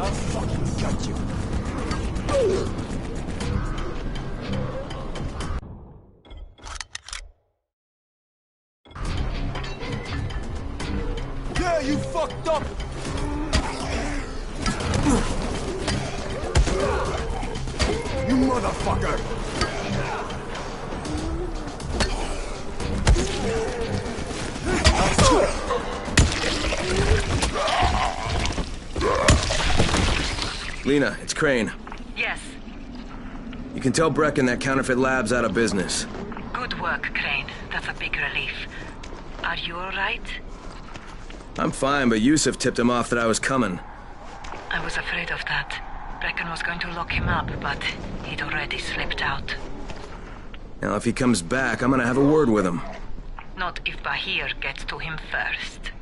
I'll fucking gut you. Yeah, you fucked up! You motherfucker! Lena, it's Crane. Yes. You can tell Brecken that counterfeit lab's out of business. Good work, Crane. That's a big relief. Are you alright? I'm fine, but Yusuf tipped him off that I was coming. I was afraid of that. Brecken was going to lock him up, but he'd already slipped out. Now, if he comes back, I'm gonna have a word with him. Not if Bahir gets to him first.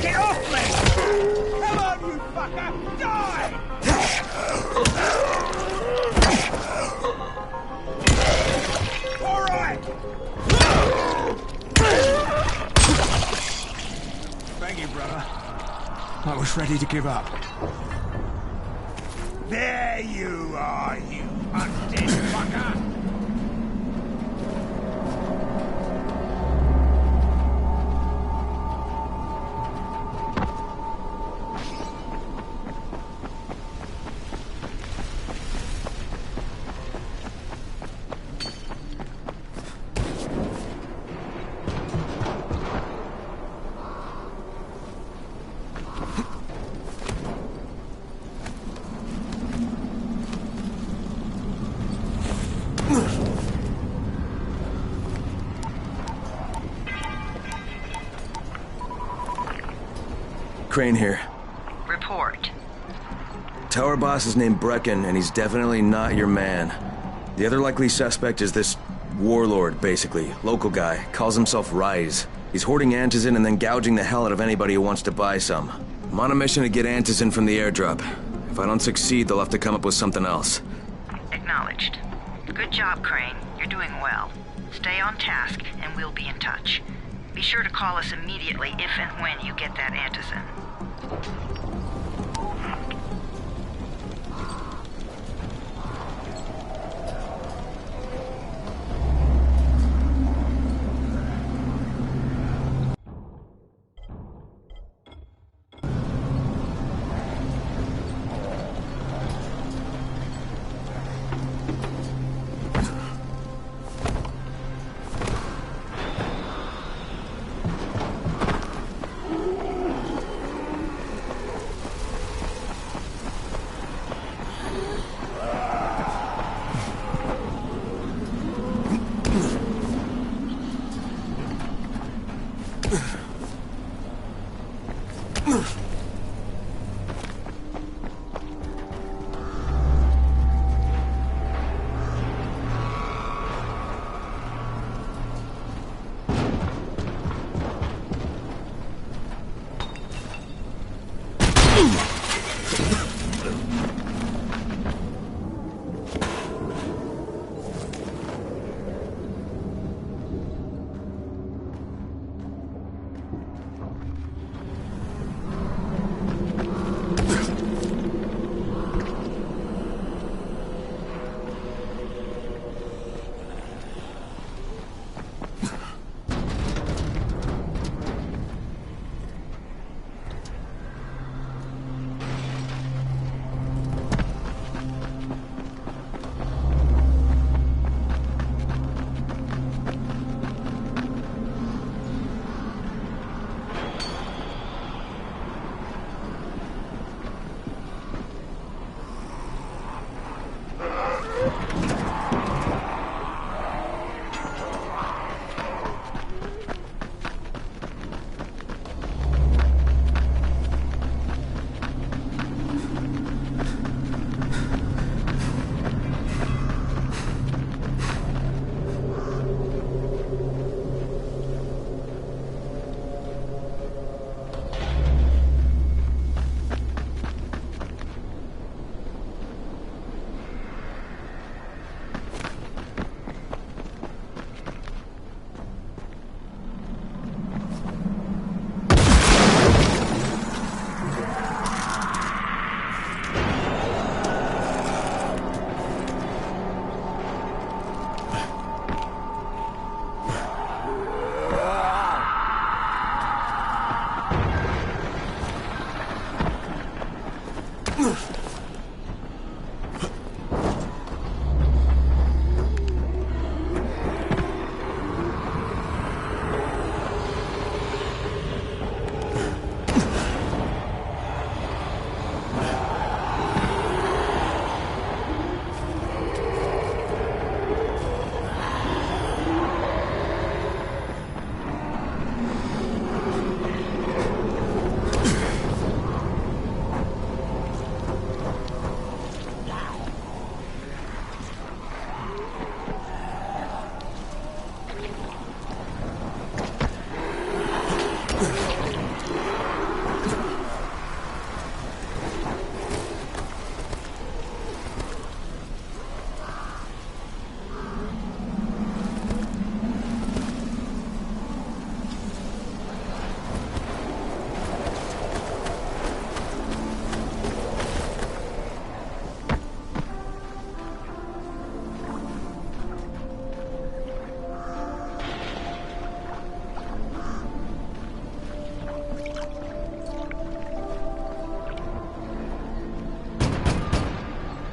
Get off me! Come on, you fucker! Die! All right! Thank you, brother. I was ready to give up. There you are, you undead fucker! Crane here. Report. Tower boss is named Brecken, and he's definitely not your man. The other likely suspect is this warlord, basically. Local guy. Calls himself Rise. He's hoarding antizin and then gouging the hell out of anybody who wants to buy some. I'm on a mission to get antizin from the airdrop. If I don't succeed, they'll have to come up with something else. Acknowledged. Good job, Crane. You're doing well. Stay on task, and we'll be in touch. Be sure to call us immediately if and when you get that antizin.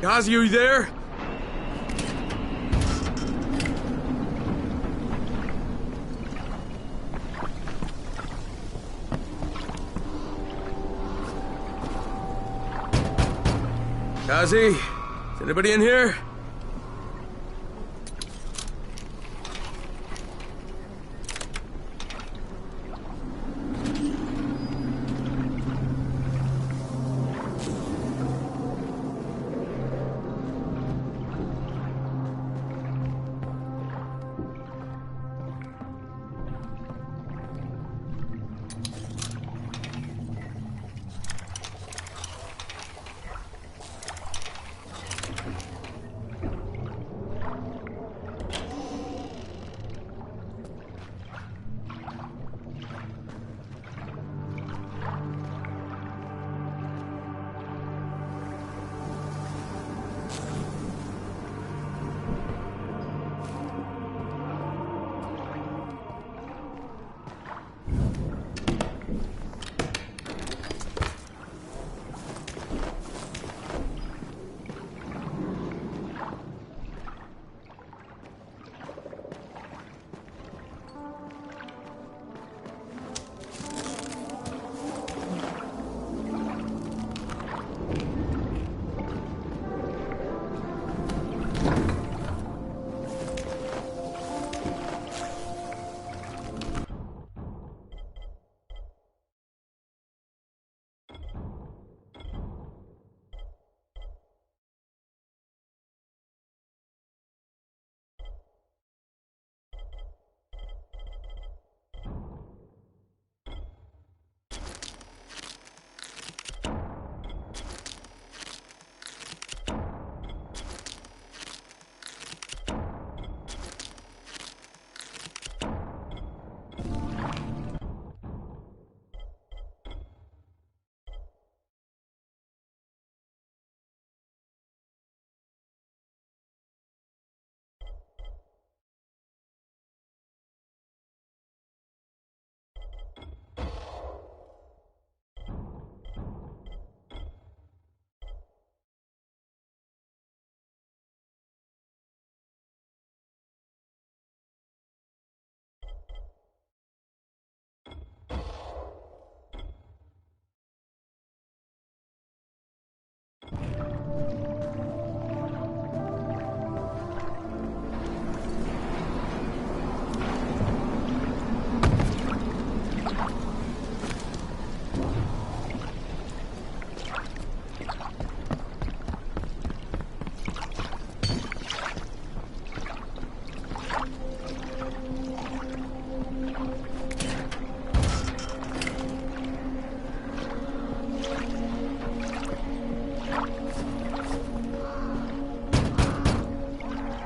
Guys, you there? Kazi? Is anybody in here?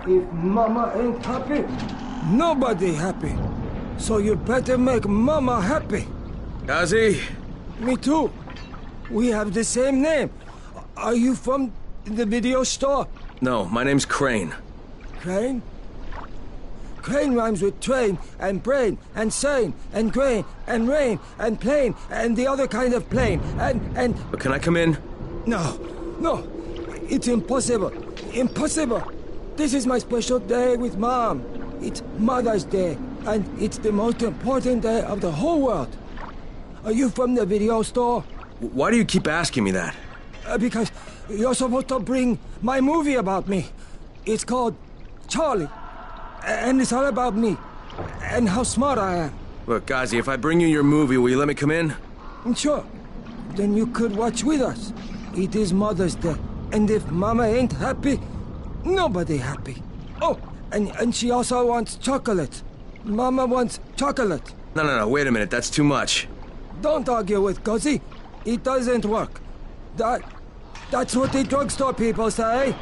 If Mama ain't happy, nobody happy. So you better make Mama happy. Kazi? Me too. We have the same name. Are you from the video store? No, my name's Crane. Crane? Crane rhymes with train, and brain, and sane, and grain, and rain, and plane, and the other kind of plane, and... But can I come in? No. No, it's impossible. Impossible. This is my special day with Mom. It's Mother's Day, and it's the most important day of the whole world. Are you from the video store? Why do you keep asking me that? Because you're supposed to bring my movie about me. It's called Charlie. And it's all about me. And how smart I am. Look, Ghazi, if I bring you your movie, will you let me come in? Sure. Then you could watch with us. It is Mother's Day. And if Mama ain't happy, nobody happy. Oh, and she also wants chocolate. Mama wants chocolate. No, wait a minute, that's too much. Don't argue with Ghazi. It doesn't work. That's what the drugstore people say.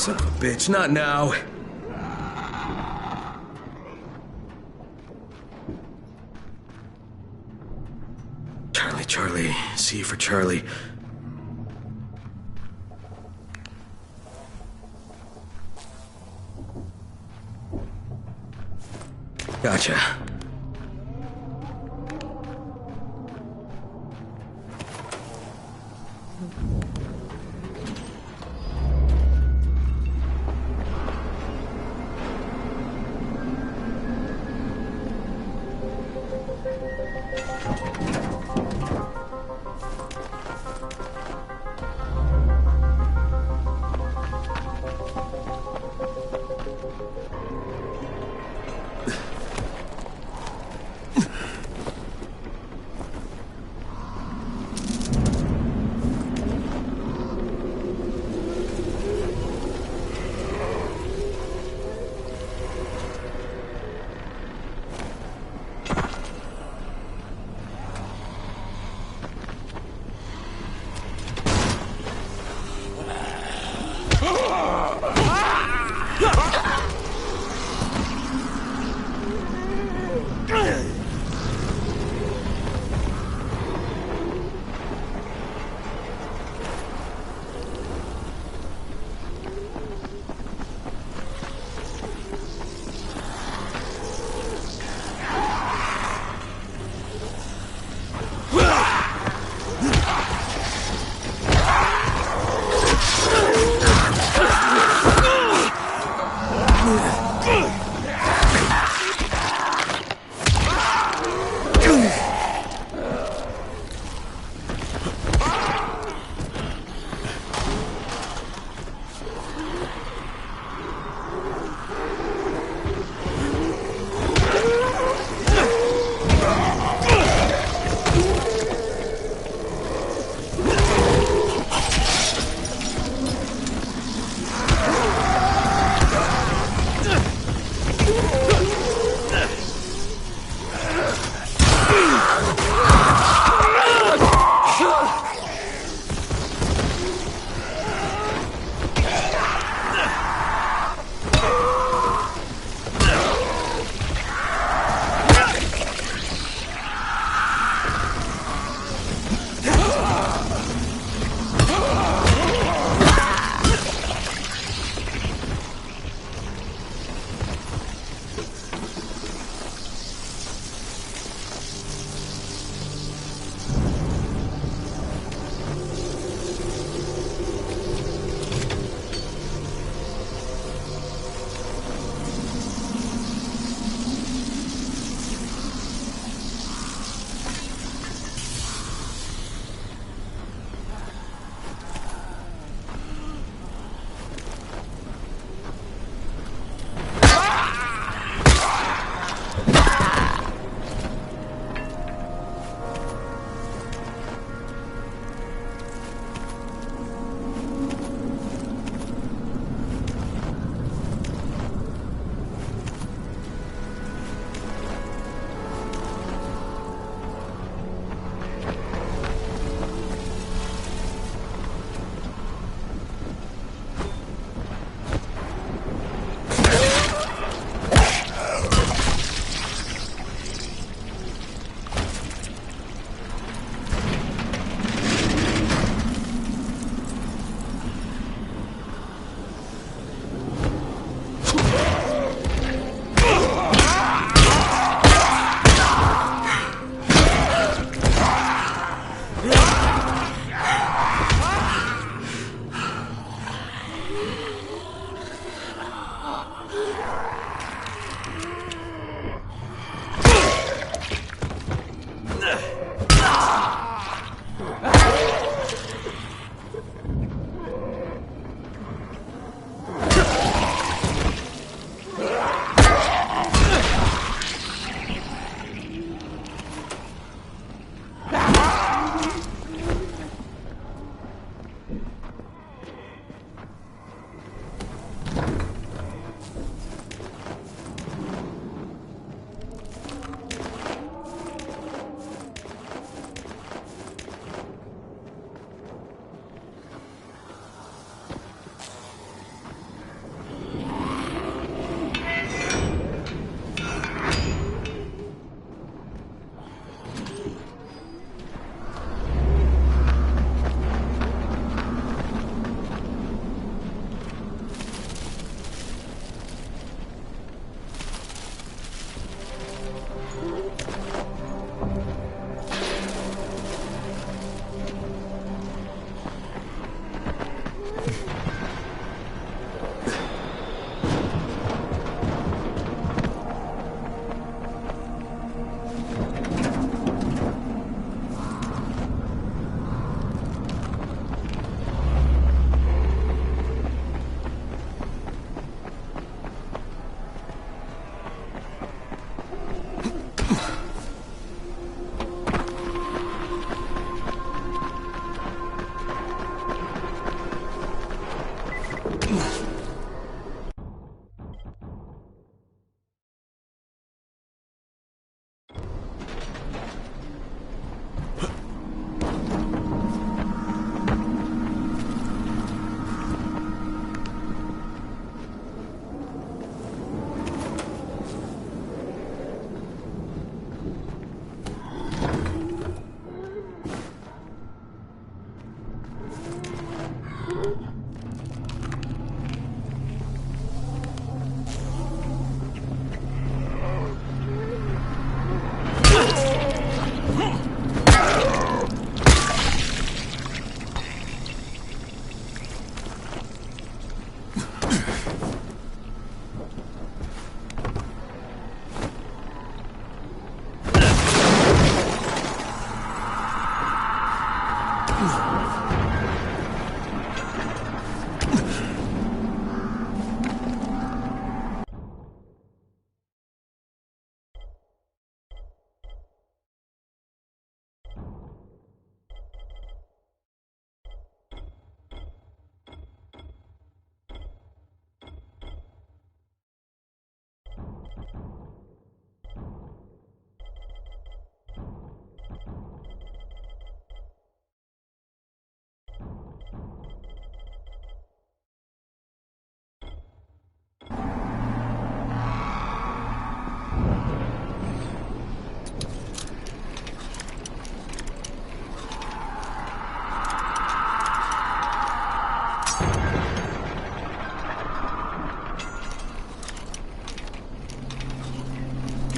Son of a bitch, not now. Charlie, C for Charlie. Gotcha.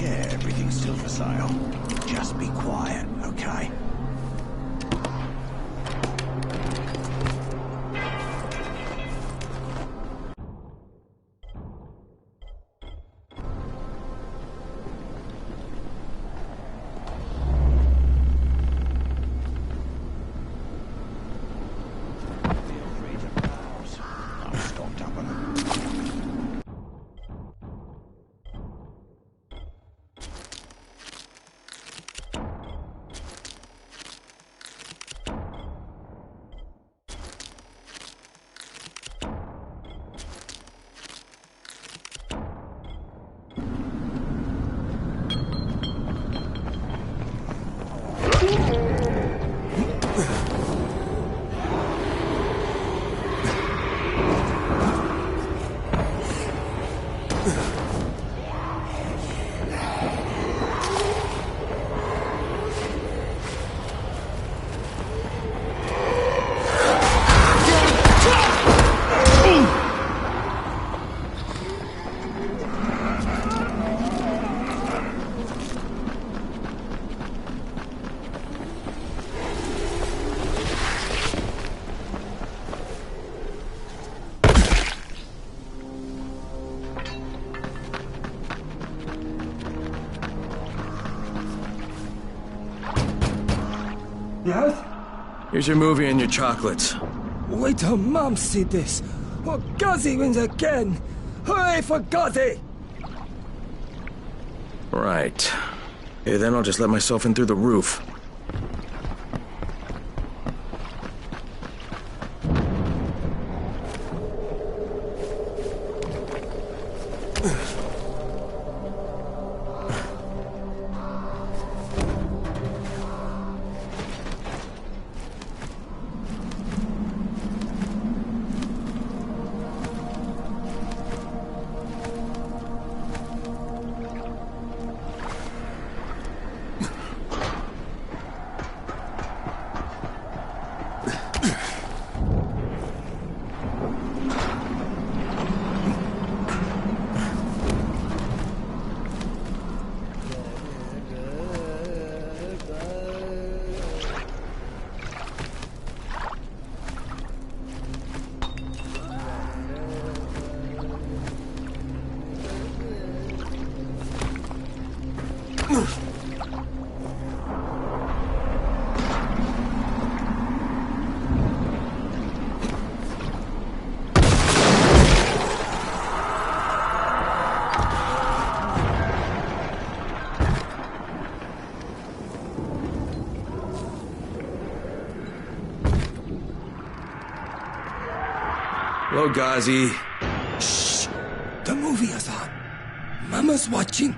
Yeah, everything's still for sale. Just be quiet, okay? Yes? Here's your movie and your chocolates. Wait till Mom see this. Or Ghazi wins again. Hooray for Ghazi! Right. Okay, then I'll just let myself in through the roof. Hello, Ghazi. Shh! The movie is on. Mama's watching.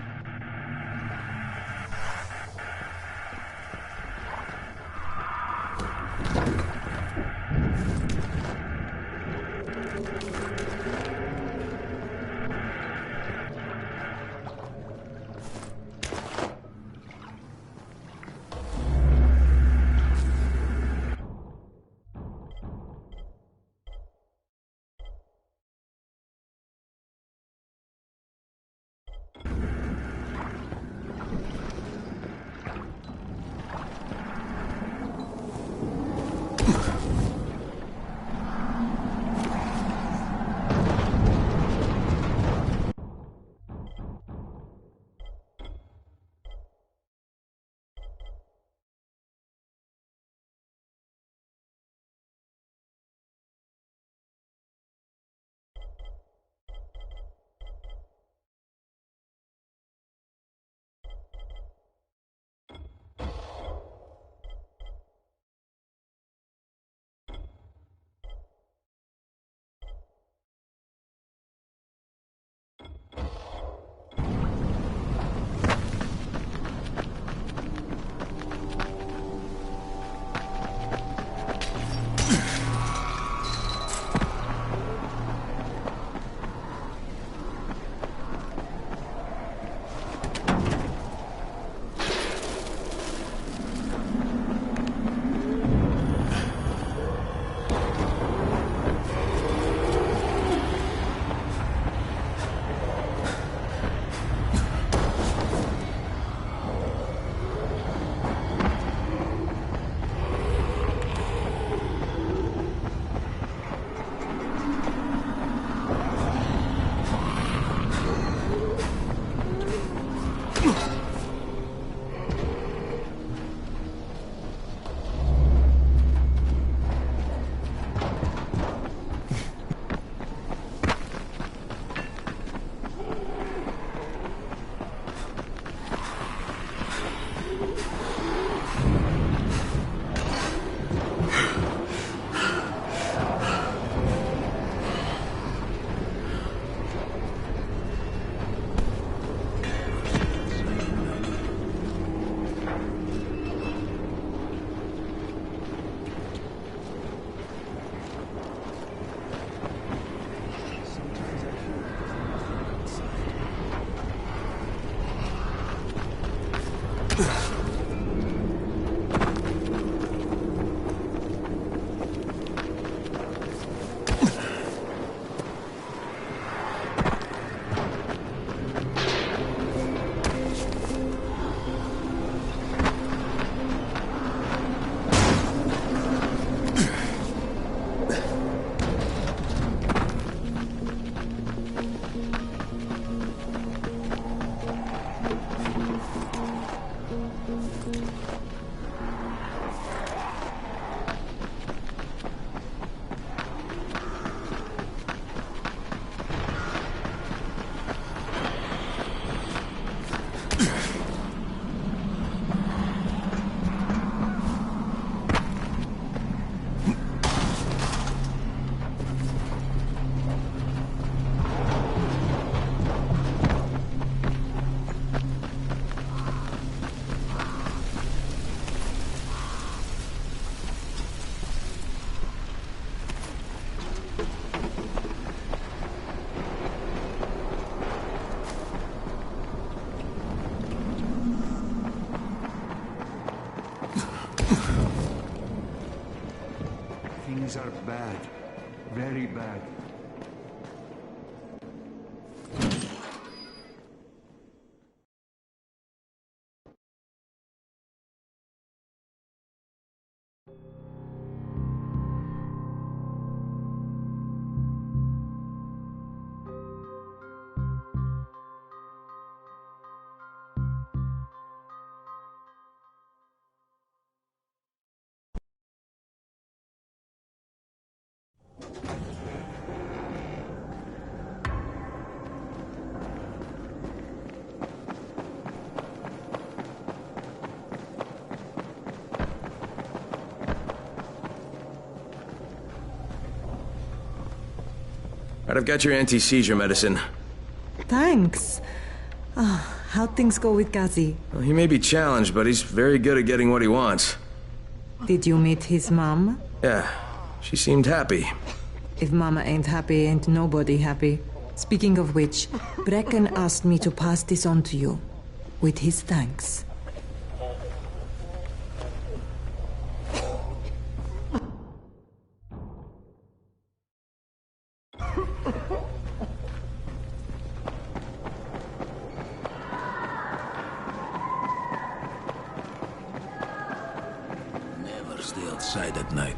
Things are bad. Very bad. I've got your anti-seizure medicine. Thanks. How'd things go with Ghazi? Well, he may be challenged, but he's very good at getting what he wants. Did you meet his mom? Yeah, she seemed happy. If Mama ain't happy, ain't nobody happy. Speaking of which, Brecken asked me to pass this on to you, with his thanks. Never stay outside at night.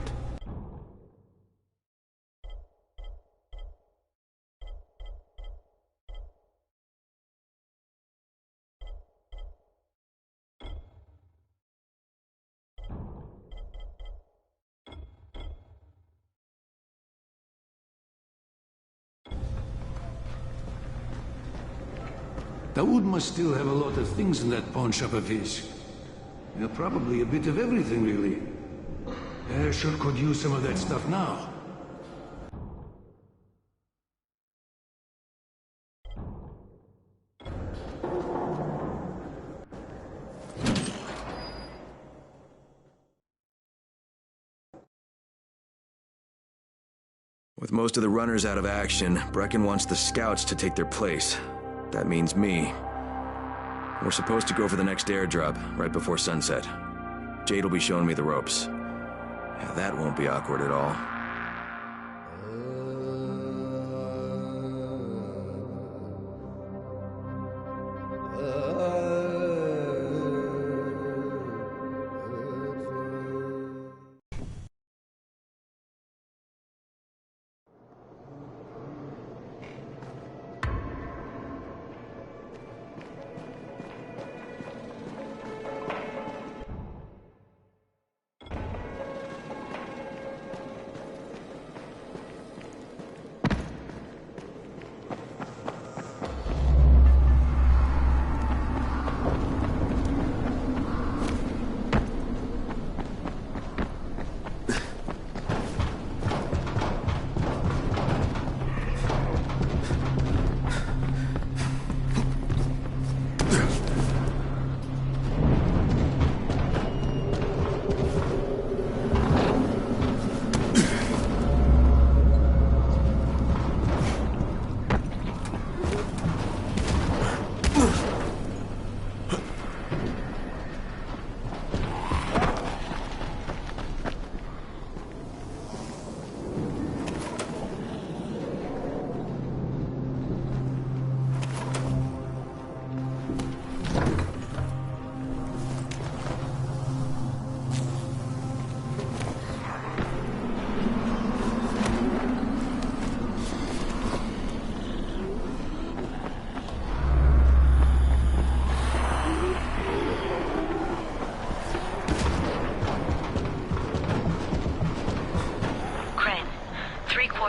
Daoud must still have a lot of things in that pawn shop of his. Yeah, probably a bit of everything, really. Sure could use some of that stuff now. With most of the runners out of action, Brecken wants the scouts to take their place. That means me. We're supposed to go for the next airdrop, right before sunset. Jade will be showing me the ropes. Yeah, that won't be awkward at all.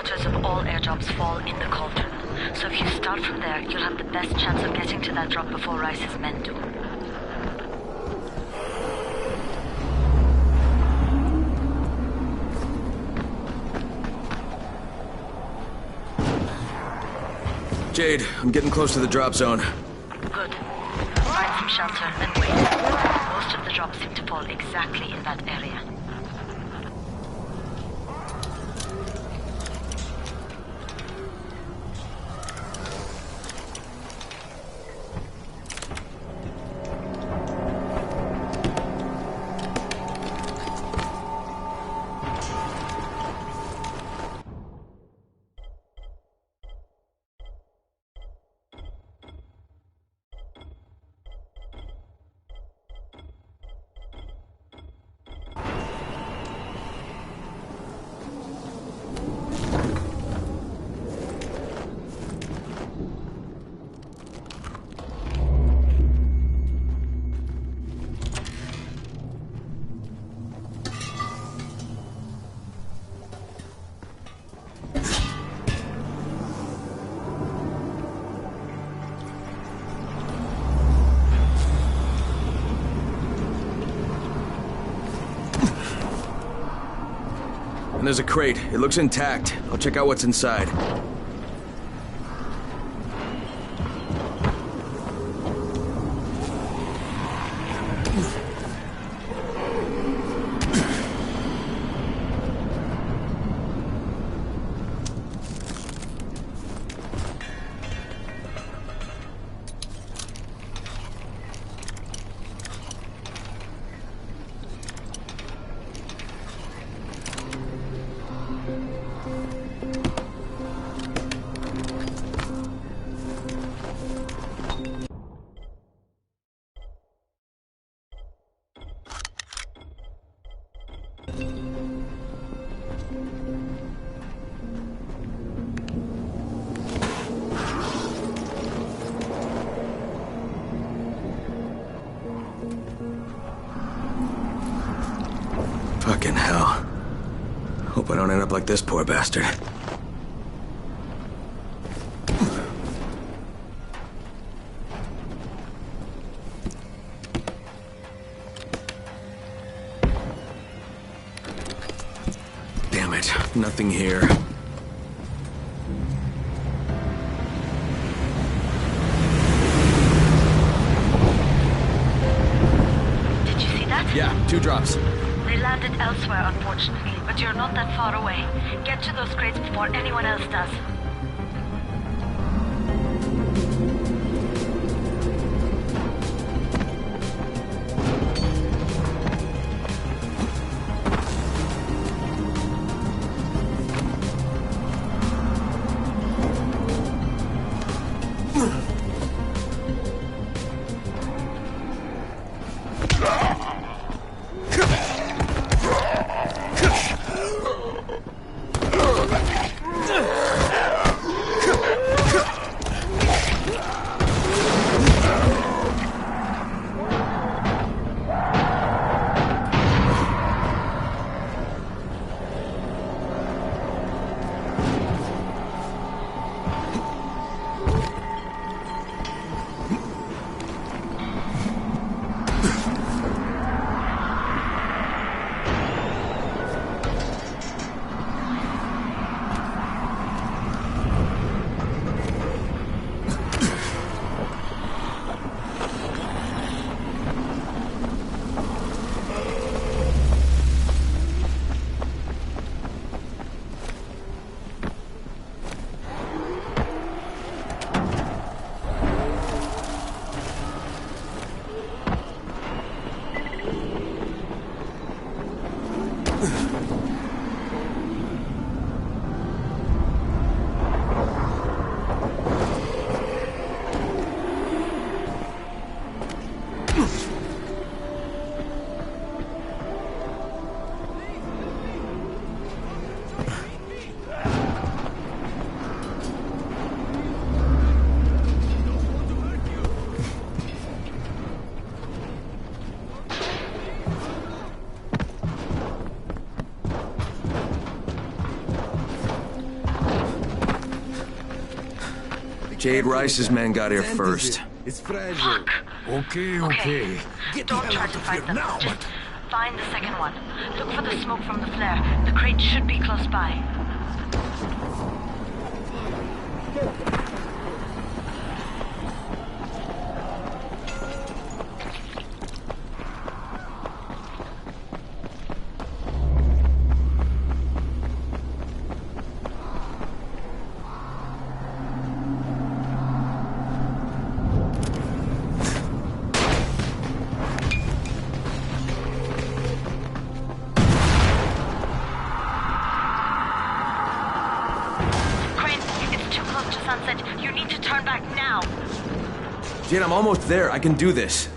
headquarters of all airdrops fall in the cauldron. So if you start from there, you'll have the best chance of getting to that drop before Rice's men do. Jade, I'm getting close to the drop zone. Good. Find some shelter and wait. Most of the drops seem to fall exactly in that area. And there's a crate. It looks intact. I'll check out what's inside. Fucking hell. Hope I don't end up like this poor bastard. Damn it, nothing here. Did you see that? Yeah, 2 drops. They landed elsewhere, unfortunately, but you're not that far away. Get to those crates before anyone else does. Jade Rice's men got here first. It's fragile. Okay. Don't try to fight them. Just find the second one. Look for the smoke from the flare. The crate should be close by. You need to turn back now. Jade, I'm almost there. I can do this.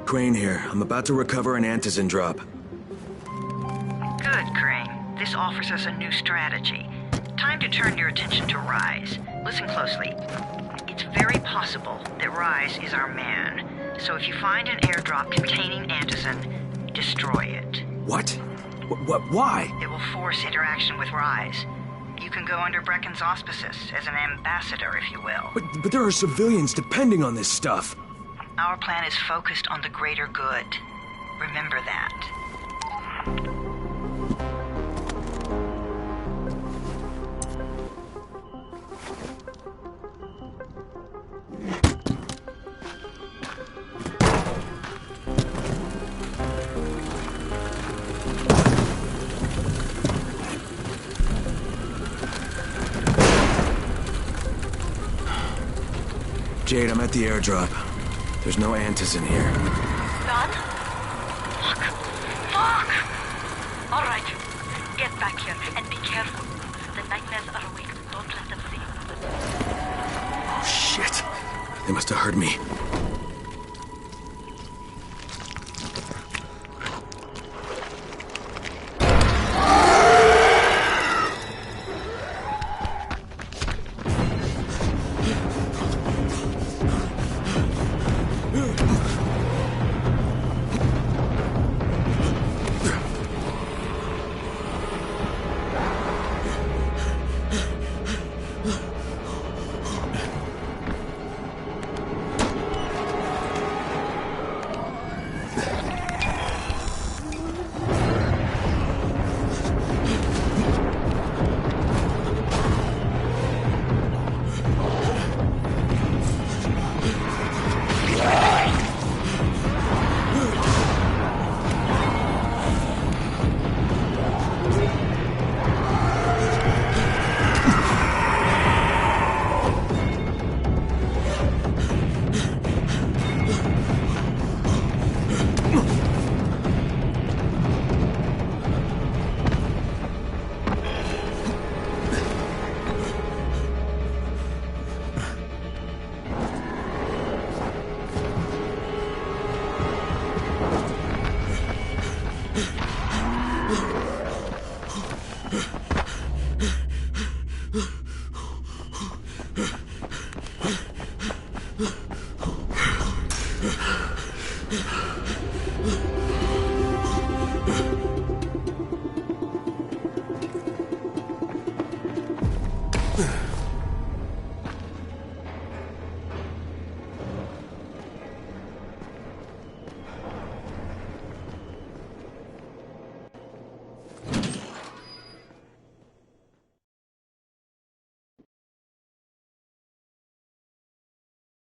Crane here. I'm about to recover an antizin drop. Good, Crane. This offers us a new strategy. Time to turn your attention to Rise. Listen closely. It's very possible that Rise is our man. So if you find an airdrop containing antizin, destroy it. What? Why? It will force interaction with Rise. You can go under Brecken's auspices as an ambassador, if you will. But there are civilians depending on this stuff. Our plan is focused on the greater good. Remember that. Jade, I'm at the airdrop. There's no antizin here. Done? Fuck! All right. Get back here and be careful. The nightmares are awake. Don't let them see you. Oh, shit. They must have heard me.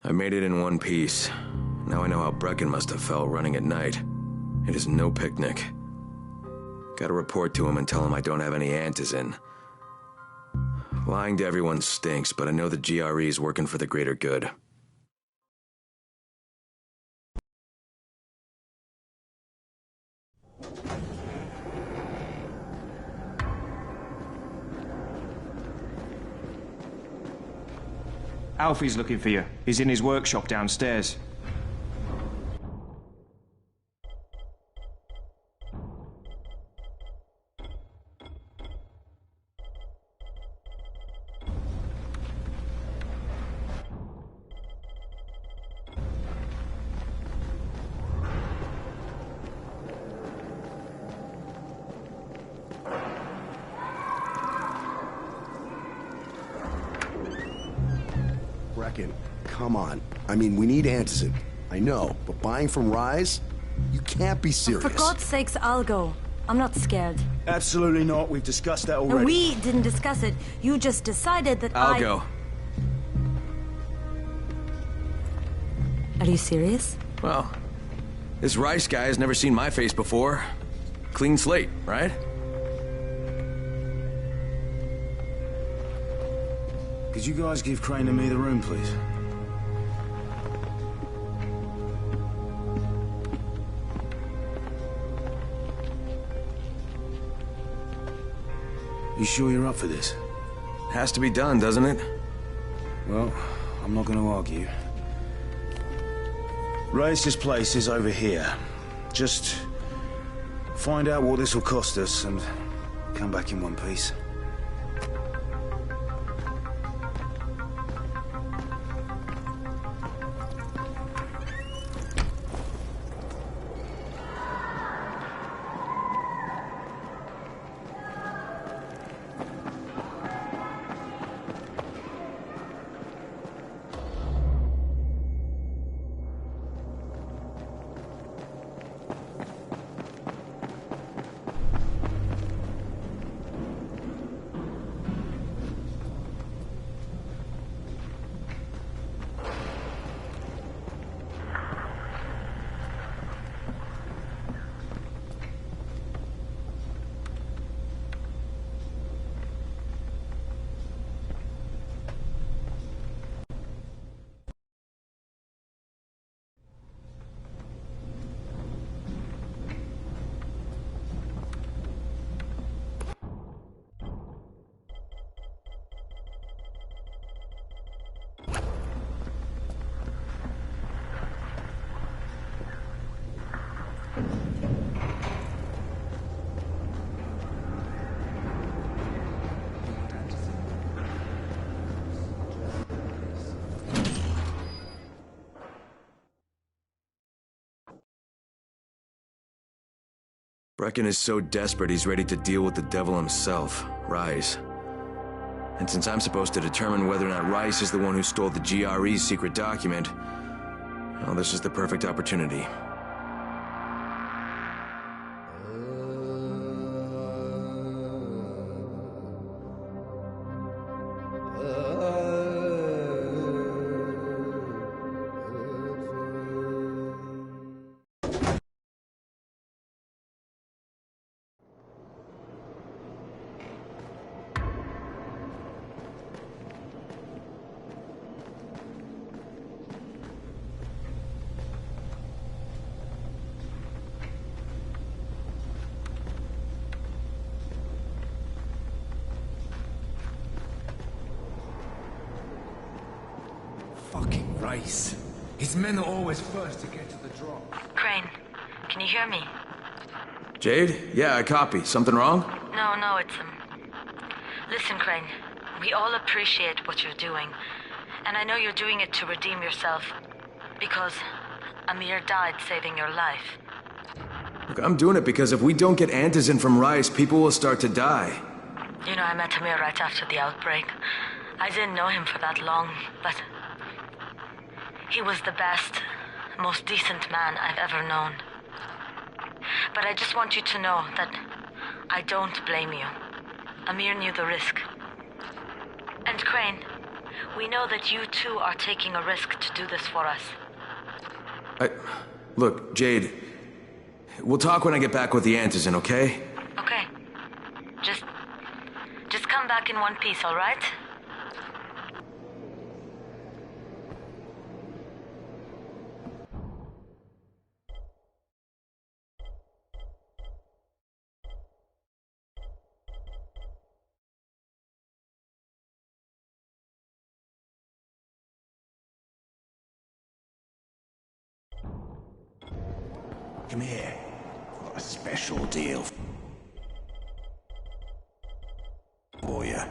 I made it in one piece. Now I know how Brecken must have felt running at night. It is no picnic. Gotta report to him and tell him I don't have any antizin. Lying to everyone stinks, but I know the GRE is working for the greater good. Alfie's looking for you. He's in his workshop downstairs. Brecken, come on. I mean, we need antizin. I know, but buying from Rise? You can't be serious. For God's sakes, I'll go. I'm not scared. Absolutely not. We've discussed that already. And we didn't discuss it. You just decided that I'll go. Are you serious? Well, this Rice guy has never seen my face before. Clean slate, right? Could you guys give Crane and me the room, please? You sure you're up for this? Has to be done, doesn't it? Well, I'm not going to argue. Race's place is over here. Just find out what this will cost us and come back in one piece. Brecken is so desperate he's ready to deal with the devil himself, Rise. And since I'm supposed to determine whether or not Rice is the one who stole the GRE's secret document, well, this is the perfect opportunity. Fucking Rice. His men are always first to get to the drop. Crane, can you hear me? Jade? Yeah, I copy. Something wrong? No, it's Listen, Crane, we all appreciate what you're doing. And I know you're doing it to redeem yourself. Because Amir died saving your life. Look, I'm doing it because if we don't get antizin from Rice, people will start to die. You know, I met Amir right after the outbreak. I didn't know him for that long, but he was the best, most decent man I've ever known. But I just want you to know that I don't blame you. Amir knew the risk. And Crane, We know that you two are taking a risk to do this for us. Look, Jade, we'll talk when I get back with the Antizin, okay? Okay. Just come back in one piece, all right? Come here. Got a special deal for you.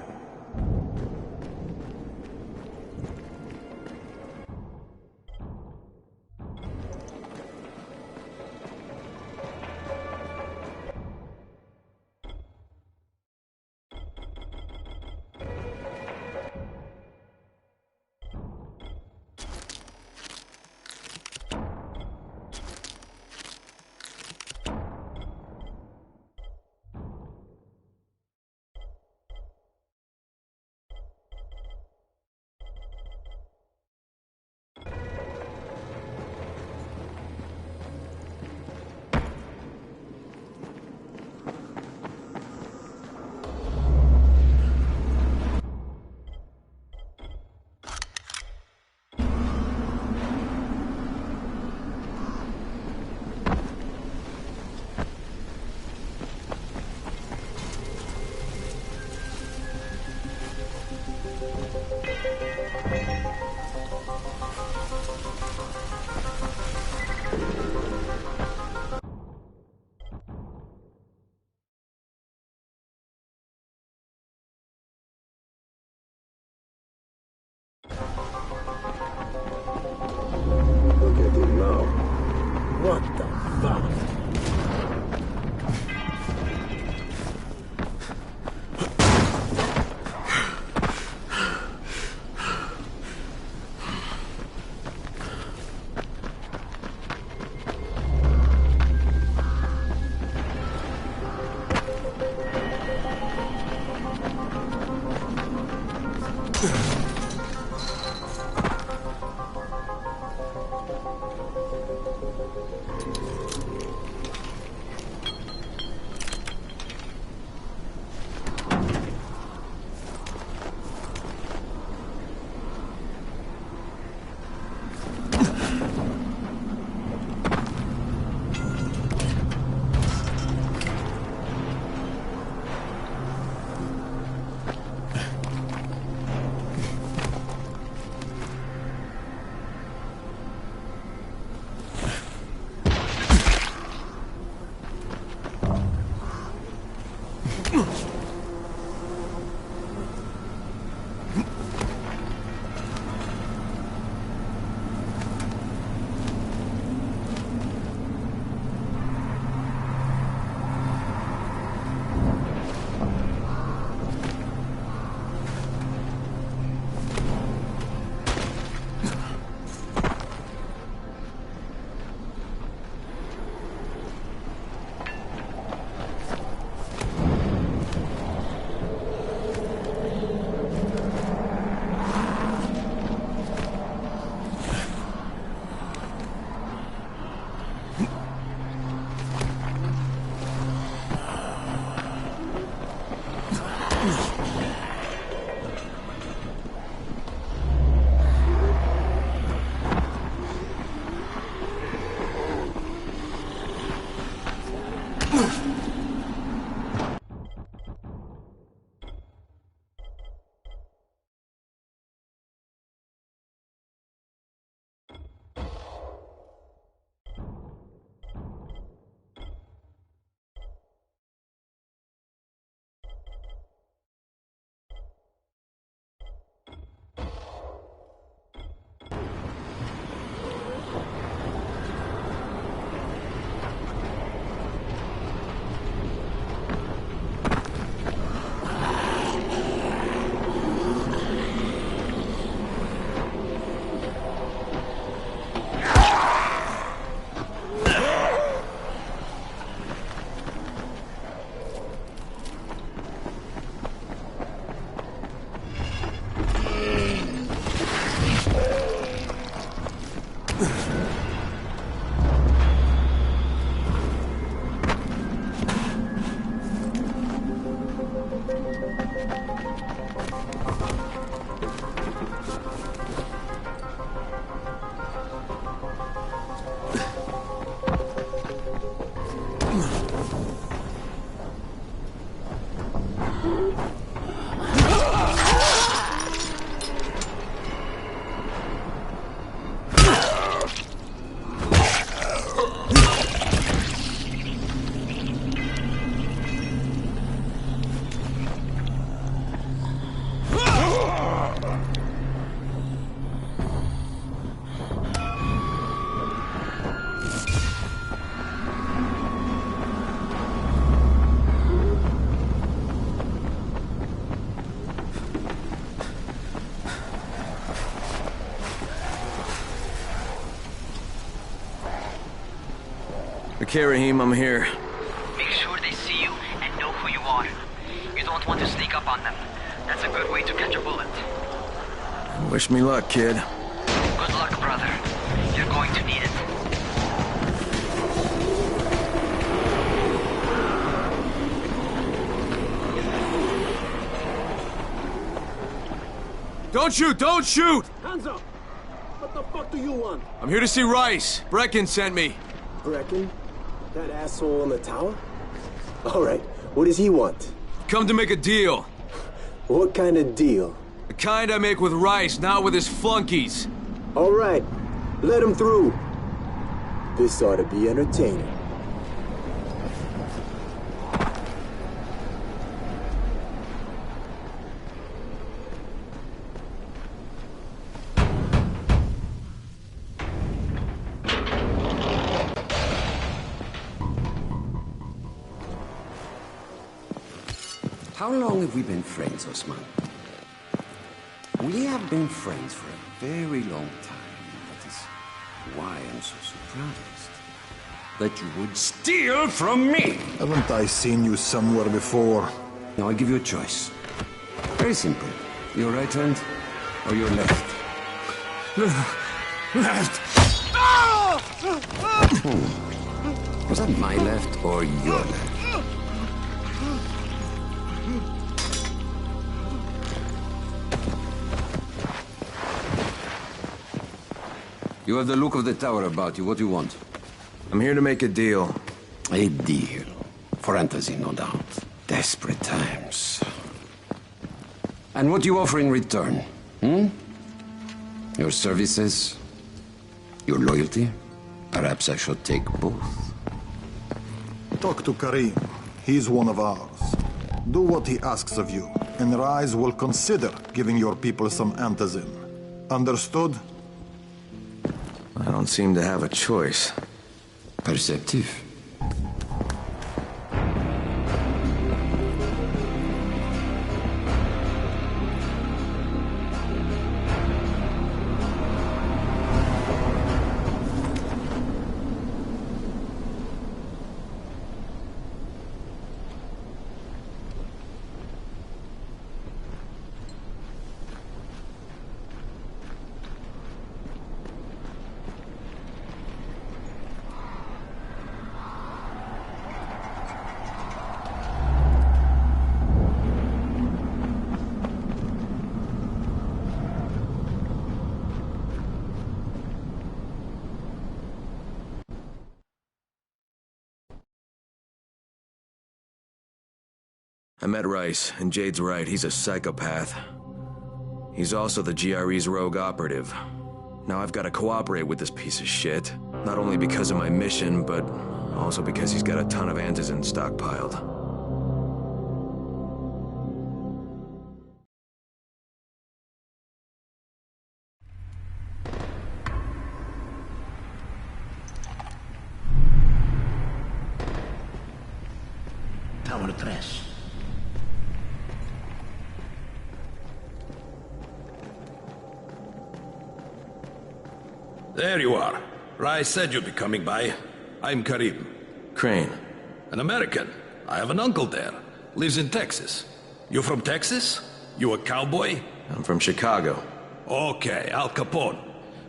Okay, Raheem, I'm here. Make sure they see you and know who you are. You don't want to sneak up on them. That's a good way to catch a bullet. Wish me luck, kid. Good luck, brother. You're going to need it. Don't shoot! Don't shoot! Hands up! What the fuck do you want? I'm here to see Rice. Brecken sent me. Brecken? That asshole in the tower? Alright, what does he want? Come to make a deal. What kind of deal? The kind I make with Rice, not with his flunkies. Alright, let him through. This ought to be entertaining. How long have we been friends, Osman? We have been friends for a very long time. That is why I'm so surprised that you would steal from me. Haven't I seen you somewhere before? Now I give you a choice. Very simple. Your right hand or your left? Left! Was that my left or your left? You have the look of the tower about you. What do you want? I'm here to make a deal. A deal. For Antazin, no doubt. Desperate times. And what do you offer in return? Your services? Your loyalty? Perhaps I should take both. Talk to Karim. He's one of ours. Do what he asks of you, and Rise will consider giving your people some Antazin. Understood? I don't seem to have a choice. Perceptive. I met Rice, and Jade's right, he's a psychopath. He's also the GRE's rogue operative. Now I've got to cooperate with this piece of shit, not only because of my mission, but also because he's got a ton of Antizin stockpiled. Tower 3. There you are. Rice said you'd be coming by. I'm Karim. Crane. An American. I have an uncle there. Lives in Texas. You from Texas? You a cowboy? I'm from Chicago. Okay, Al Capone.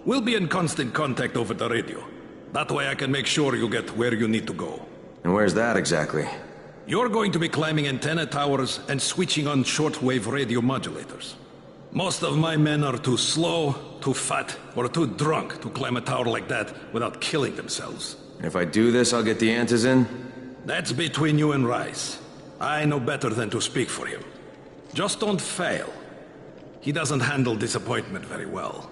We'll be in constant contact over the radio. That way I can make sure you get where you need to go. And where's that exactly? You're going to be climbing antenna towers and switching on shortwave radio modulators. Most of my men are too slow, too fat, or too drunk to climb a tower like that without killing themselves. If I do this, I'll get the Antizin? That's between you and Rice. I know better than to speak for him. Just don't fail. He doesn't handle disappointment very well.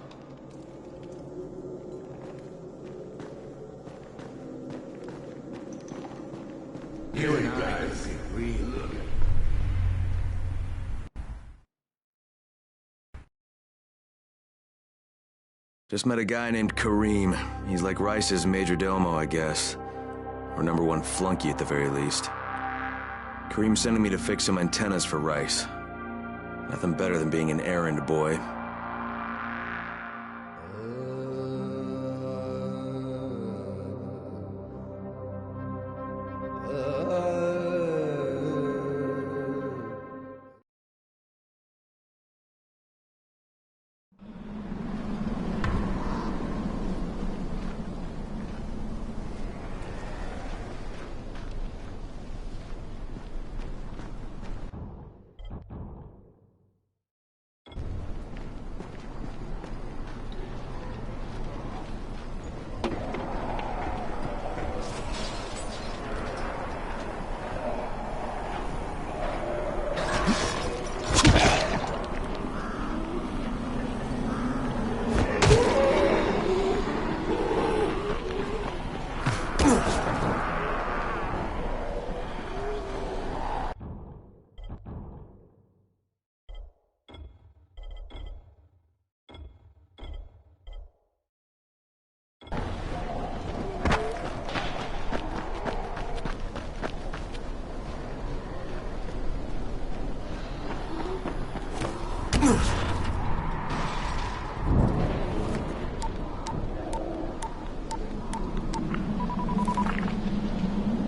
You guys, we look. Just met a guy named Karim. He's like Rice's major domo, I guess. Or #1 flunky at the very least. Karim's sending me to fix some antennas for Rice. Nothing better than being an errand boy.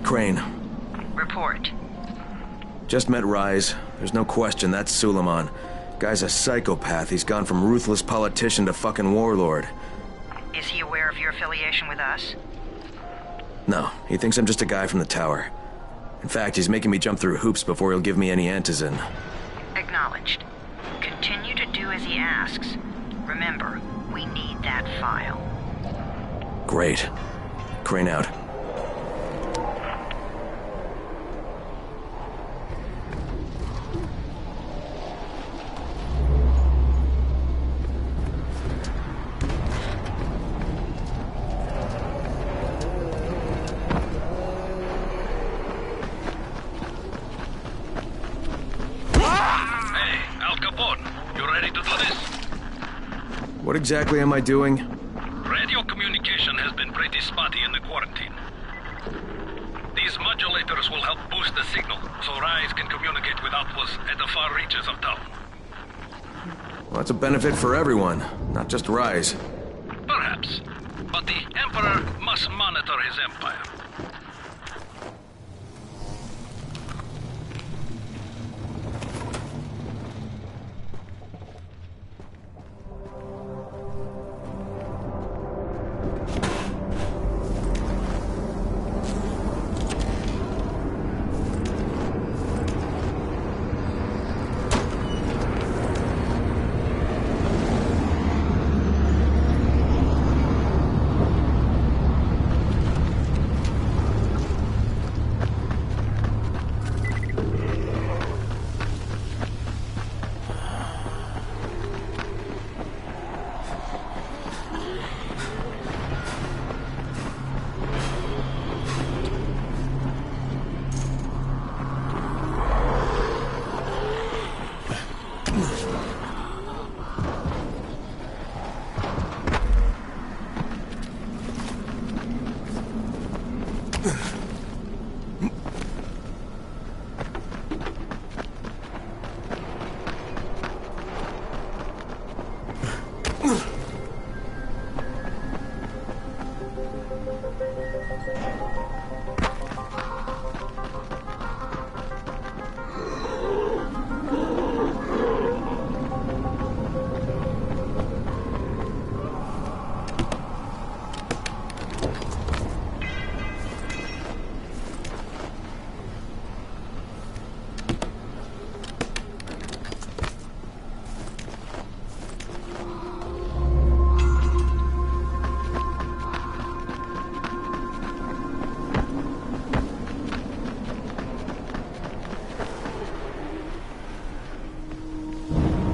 Crane. Report. Just met Rise. There's no question that's Suleiman. Guy's a psychopath. He's gone from ruthless politician to fucking warlord. Is he aware of your affiliation with us? No, he thinks I'm just a guy from the tower. In fact, he's making me jump through hoops before he'll give me any antizin. Acknowledged. Continue to do as he asks. Remember, we need that file. Great. Crane out. What exactly am I doing? Radio communication has been pretty spotty in the quarantine. These modulators will help boost the signal, so Rise can communicate with outposts at the far reaches of town. Well, that's a benefit for everyone, not just Rise. Perhaps. But the Emperor must monitor his empire.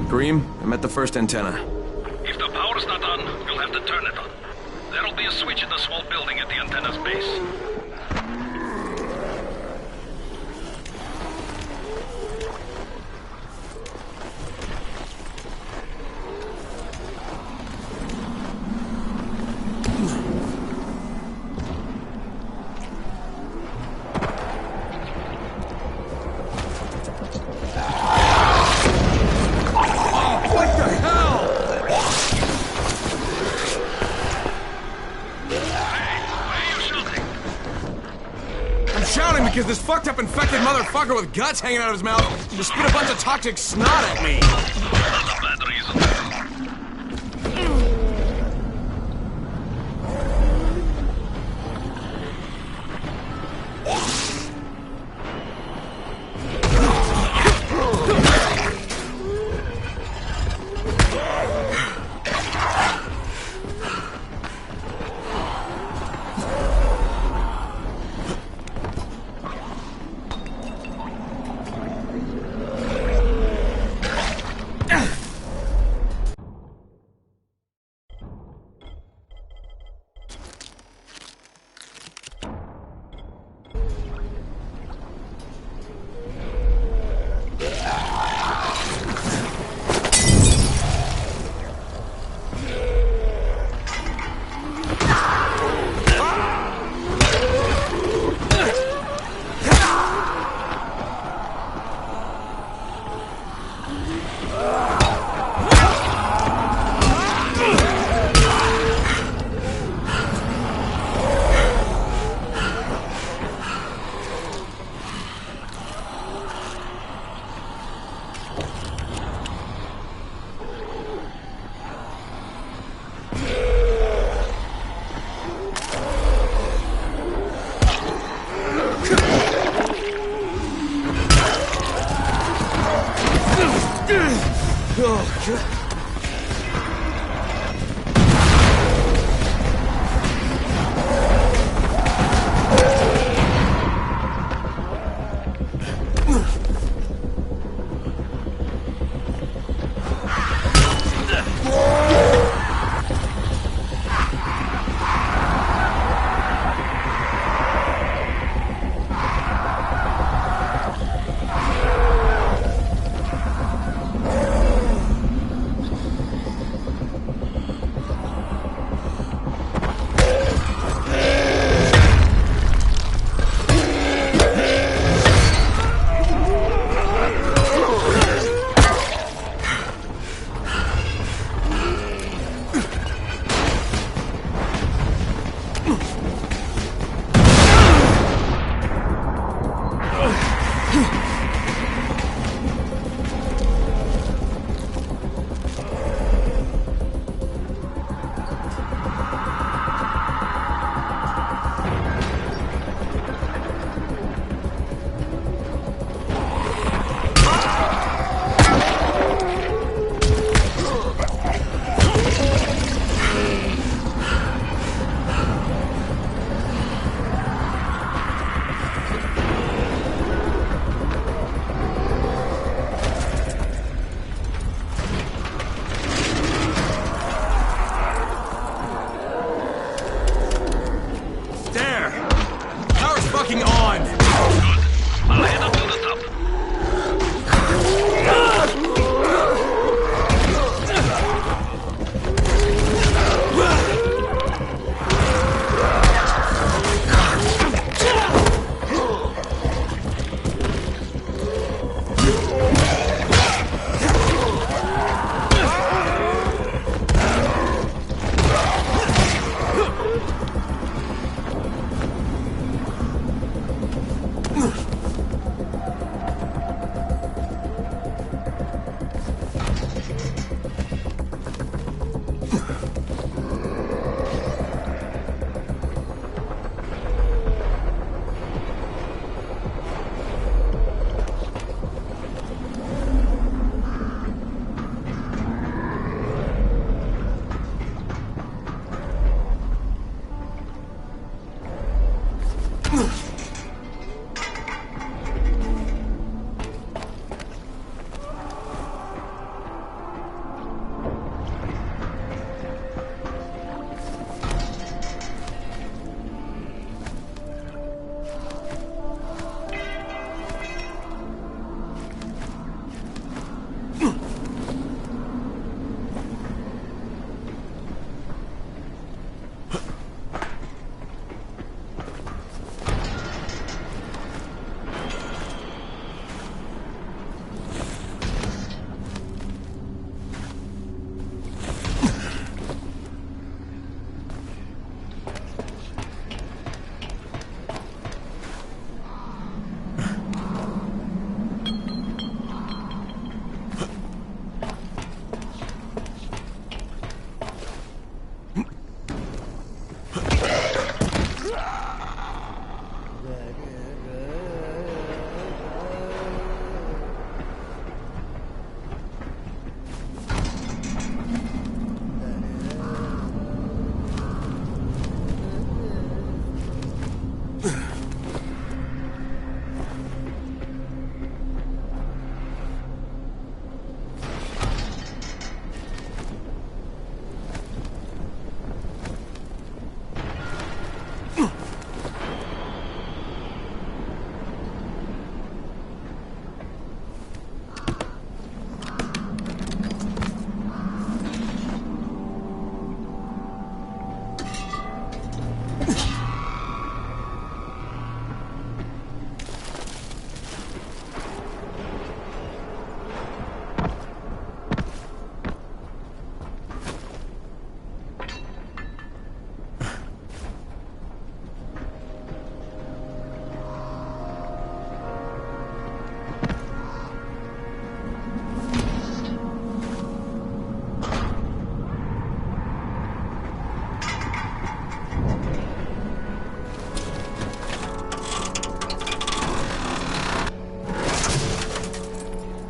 Dream, I'm at the first antenna. If the power's not on, you'll have to turn it on. There'll be a switch in the small building at the antenna's base. Because this fucked up infected motherfucker with guts hanging out of his mouth just spit a bunch of toxic snot at me. That's a bad reason.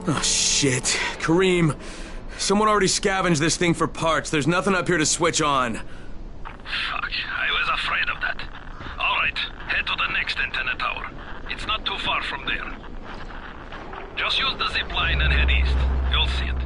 Oh, shit. Kareem, someone already scavenged this thing for parts. There's nothing up here to switch on. Fuck, I was afraid of that. Alright, head to the next antenna tower. It's not too far from there. Just use the zip line and head east. You'll see it.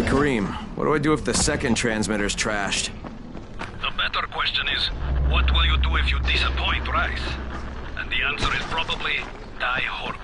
Kareem, what do I do if the second transmitter's trashed? The better question is, what will you do if you disappoint Rice? And the answer is probably, die horribly.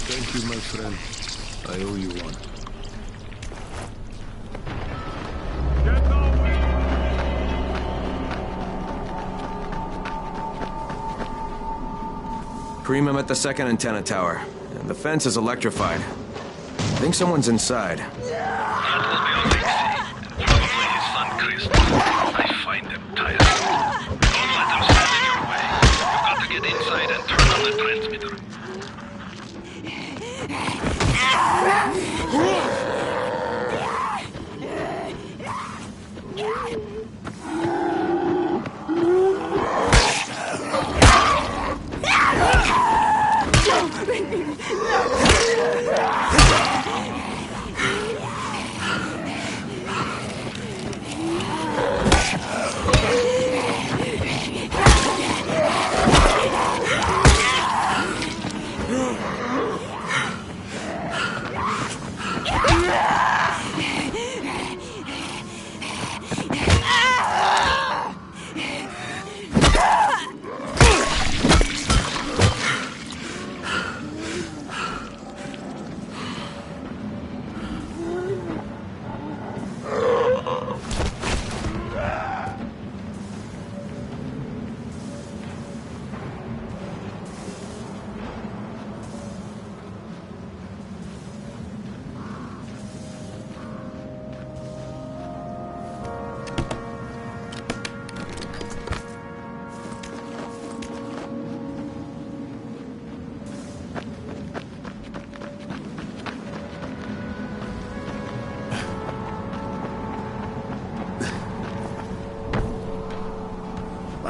Thank you, my friend. I owe you one. Kareem, I'm at the second antenna tower. The fence is electrified. I think someone's inside. That will be Alexei. Probably his son, Chris. I find them tired. Don't let them stand in your way. You've got to get inside and turn on the transmitter.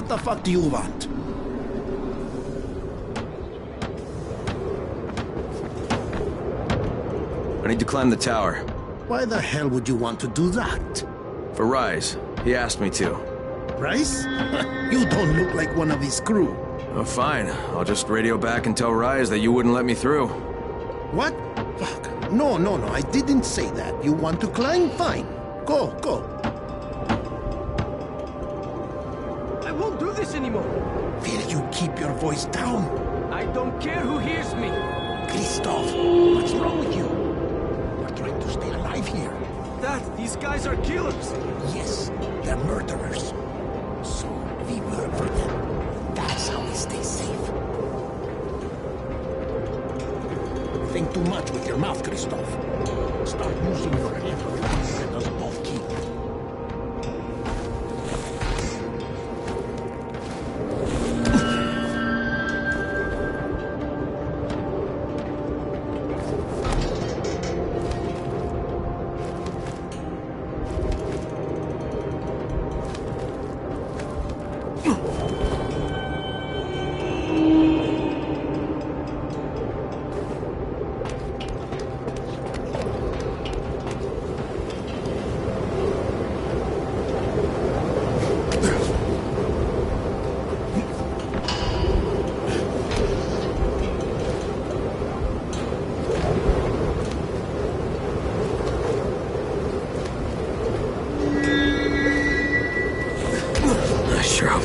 What the fuck do you want? I need to climb the tower. Why the hell would you want to do that? For Rise. He asked me to. Rise? You don't look like one of his crew. Oh, fine. I'll just radio back and tell Rise that you wouldn't let me through. What? Fuck. No, I didn't say that. You want to climb? Fine. Go. I won't do this anymore. Will you keep your voice down? I don't care who hears me. Christoph, what's wrong with you? We're trying to stay alive here. Dad, these guys are killers. Yes, they're murderers. So we work for them. That's how we stay safe. Think too much with your mouth, Christoph. Start using your head. Let us both keep.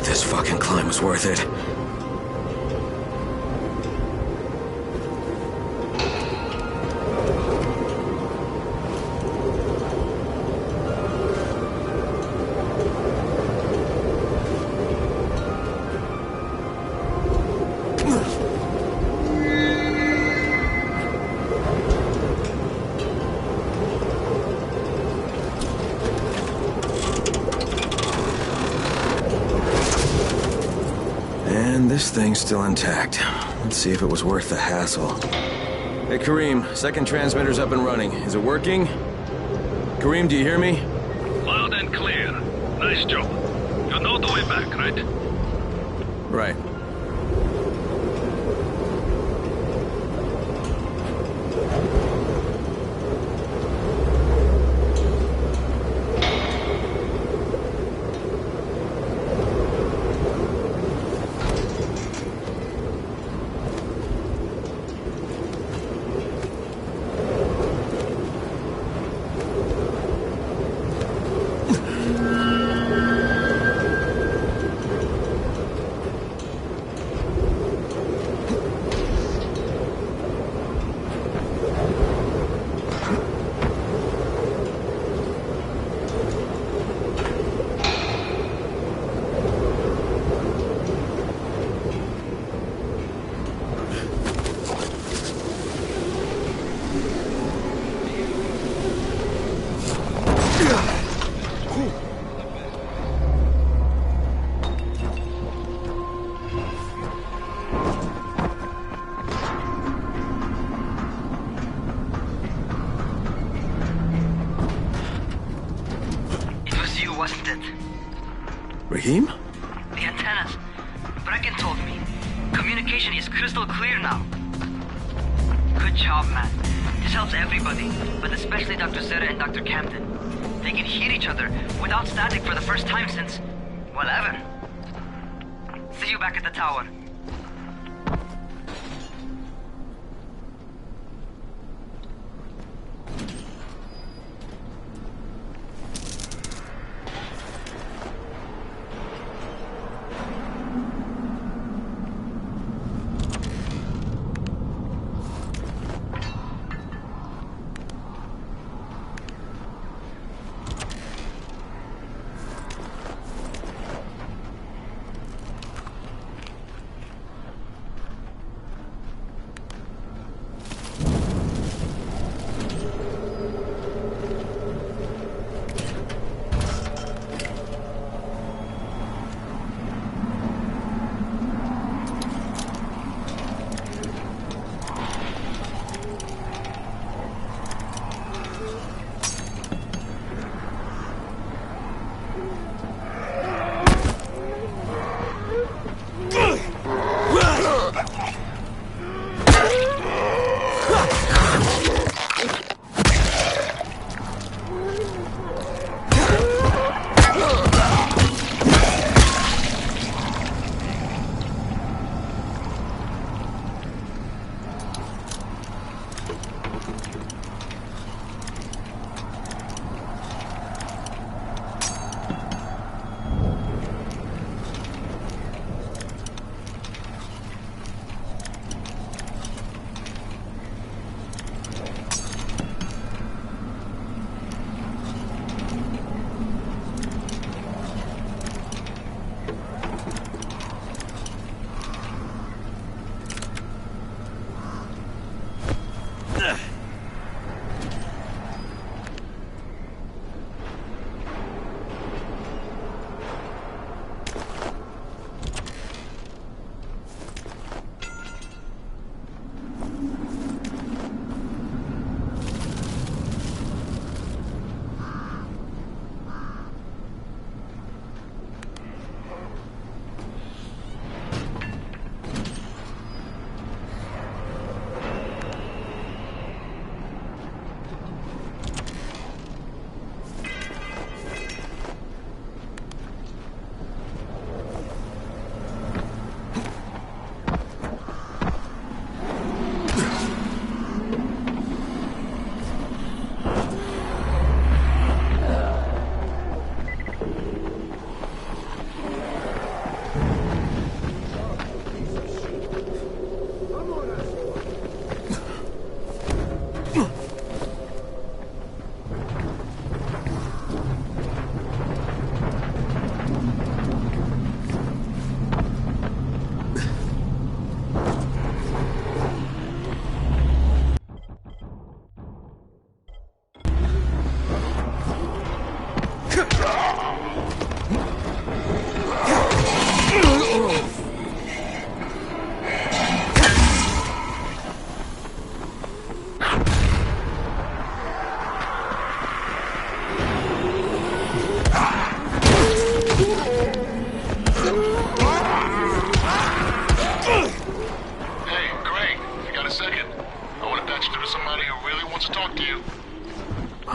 This fucking climb was worth it. This thing's still intact. Let's see if it was worth the hassle. Hey, Kareem, second transmitter's up and running. Is it working? Kareem, do you hear me? Loud and clear. Nice job. You know the way back, right? Right. Raheem? The antennas. Brecken told me. Communication is crystal clear now. Good job, man. This helps everybody, but especially Dr. Zeta and Dr. Camden. They can hear each other without static for the first time since, well, ever. See you back at the tower.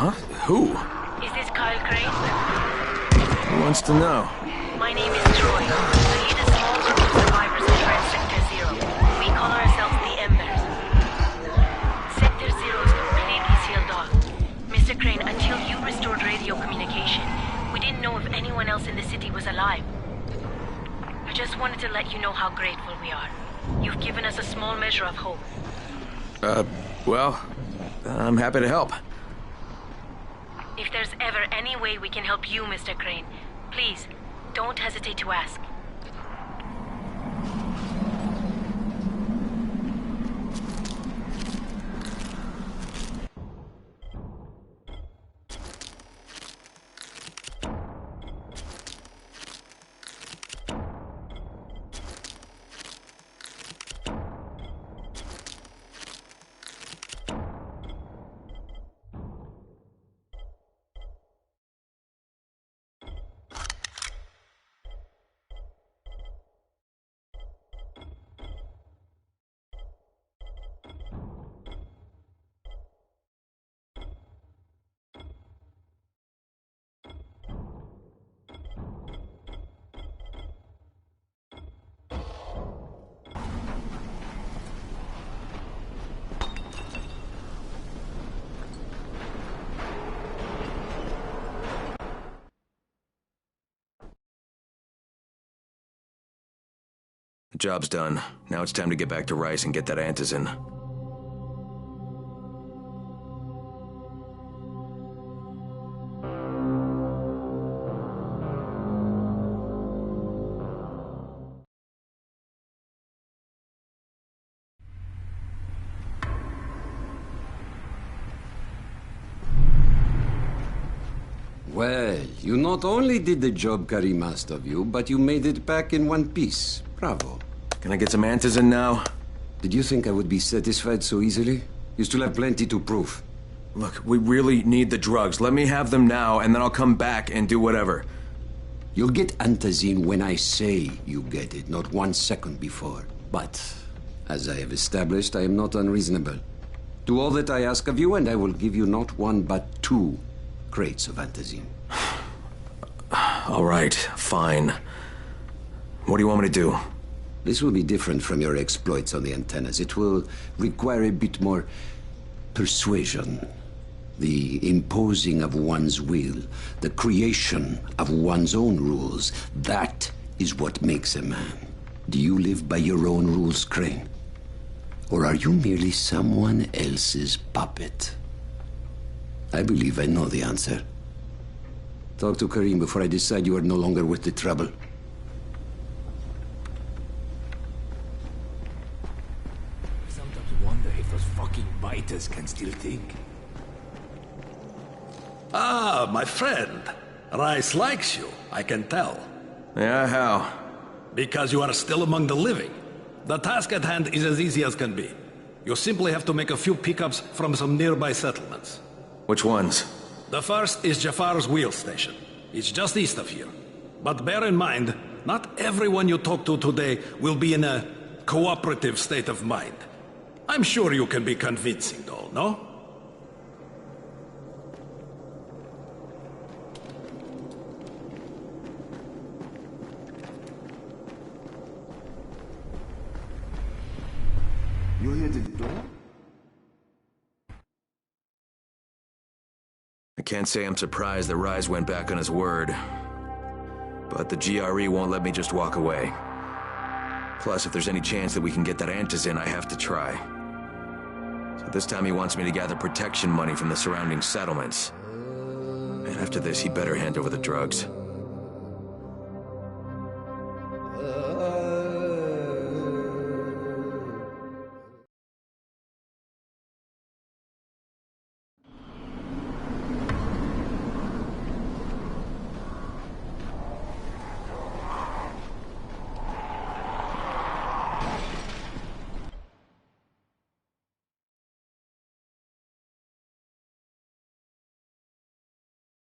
Huh? Who? Is this Kyle Crane? Who wants to know? My name is Troy. I lead a small group of survivors in Trend Sector Zero. We call ourselves the Embers. Sector Zero is completely sealed off. Mr. Crane, until you restored radio communication, we didn't know if anyone else in the city was alive. I just wanted to let you know how grateful we are. You've given us a small measure of hope. Well, I'm happy to help. If there's ever any way we can help you, Mr. Crane, please, don't hesitate to ask. The job's done. Now it's time to get back to Rice and get that antizin. Well, you not only did the job Karim asked of you, but you made it back in one piece. Bravo. Can I get some antizin now? Did you think I would be satisfied so easily? You still have plenty to prove. Look, we really need the drugs. Let me have them now, and then I'll come back and do whatever. You'll get antizin when I say you get it, not 1 second before. But, as I have established, I am not unreasonable. Do all that I ask of you, and I will give you not 1 but 2 crates of antizin. All right, fine. What do you want me to do? This will be different from your exploits on the antennas. It will require a bit more persuasion. The imposing of one's will, the creation of one's own rules. That is what makes a man. Do you live by your own rules, Crane? Or are you merely someone else's puppet? I believe I know the answer. Talk to Karim before I decide you are no longer worth the trouble. Sometimes wonder if those fucking biters can still think. Ah, my friend. Rice likes you, I can tell. Yeah, how? Because you are still among the living. The task at hand is as easy as can be. You simply have to make a few pickups from some nearby settlements. Which ones? The first is Jafar's wheel station. It's just east of here. But bear in mind, not everyone you talk to today will be in a cooperative state of mind. I'm sure you can be convincing, though, no? You hear the door? I can't say I'm surprised that Rise went back on his word. But the GRE won't let me just walk away. Plus, if there's any chance that we can get that antizin, I have to try. So this time he wants me to gather protection money from the surrounding settlements. And after this, he better hand over the drugs.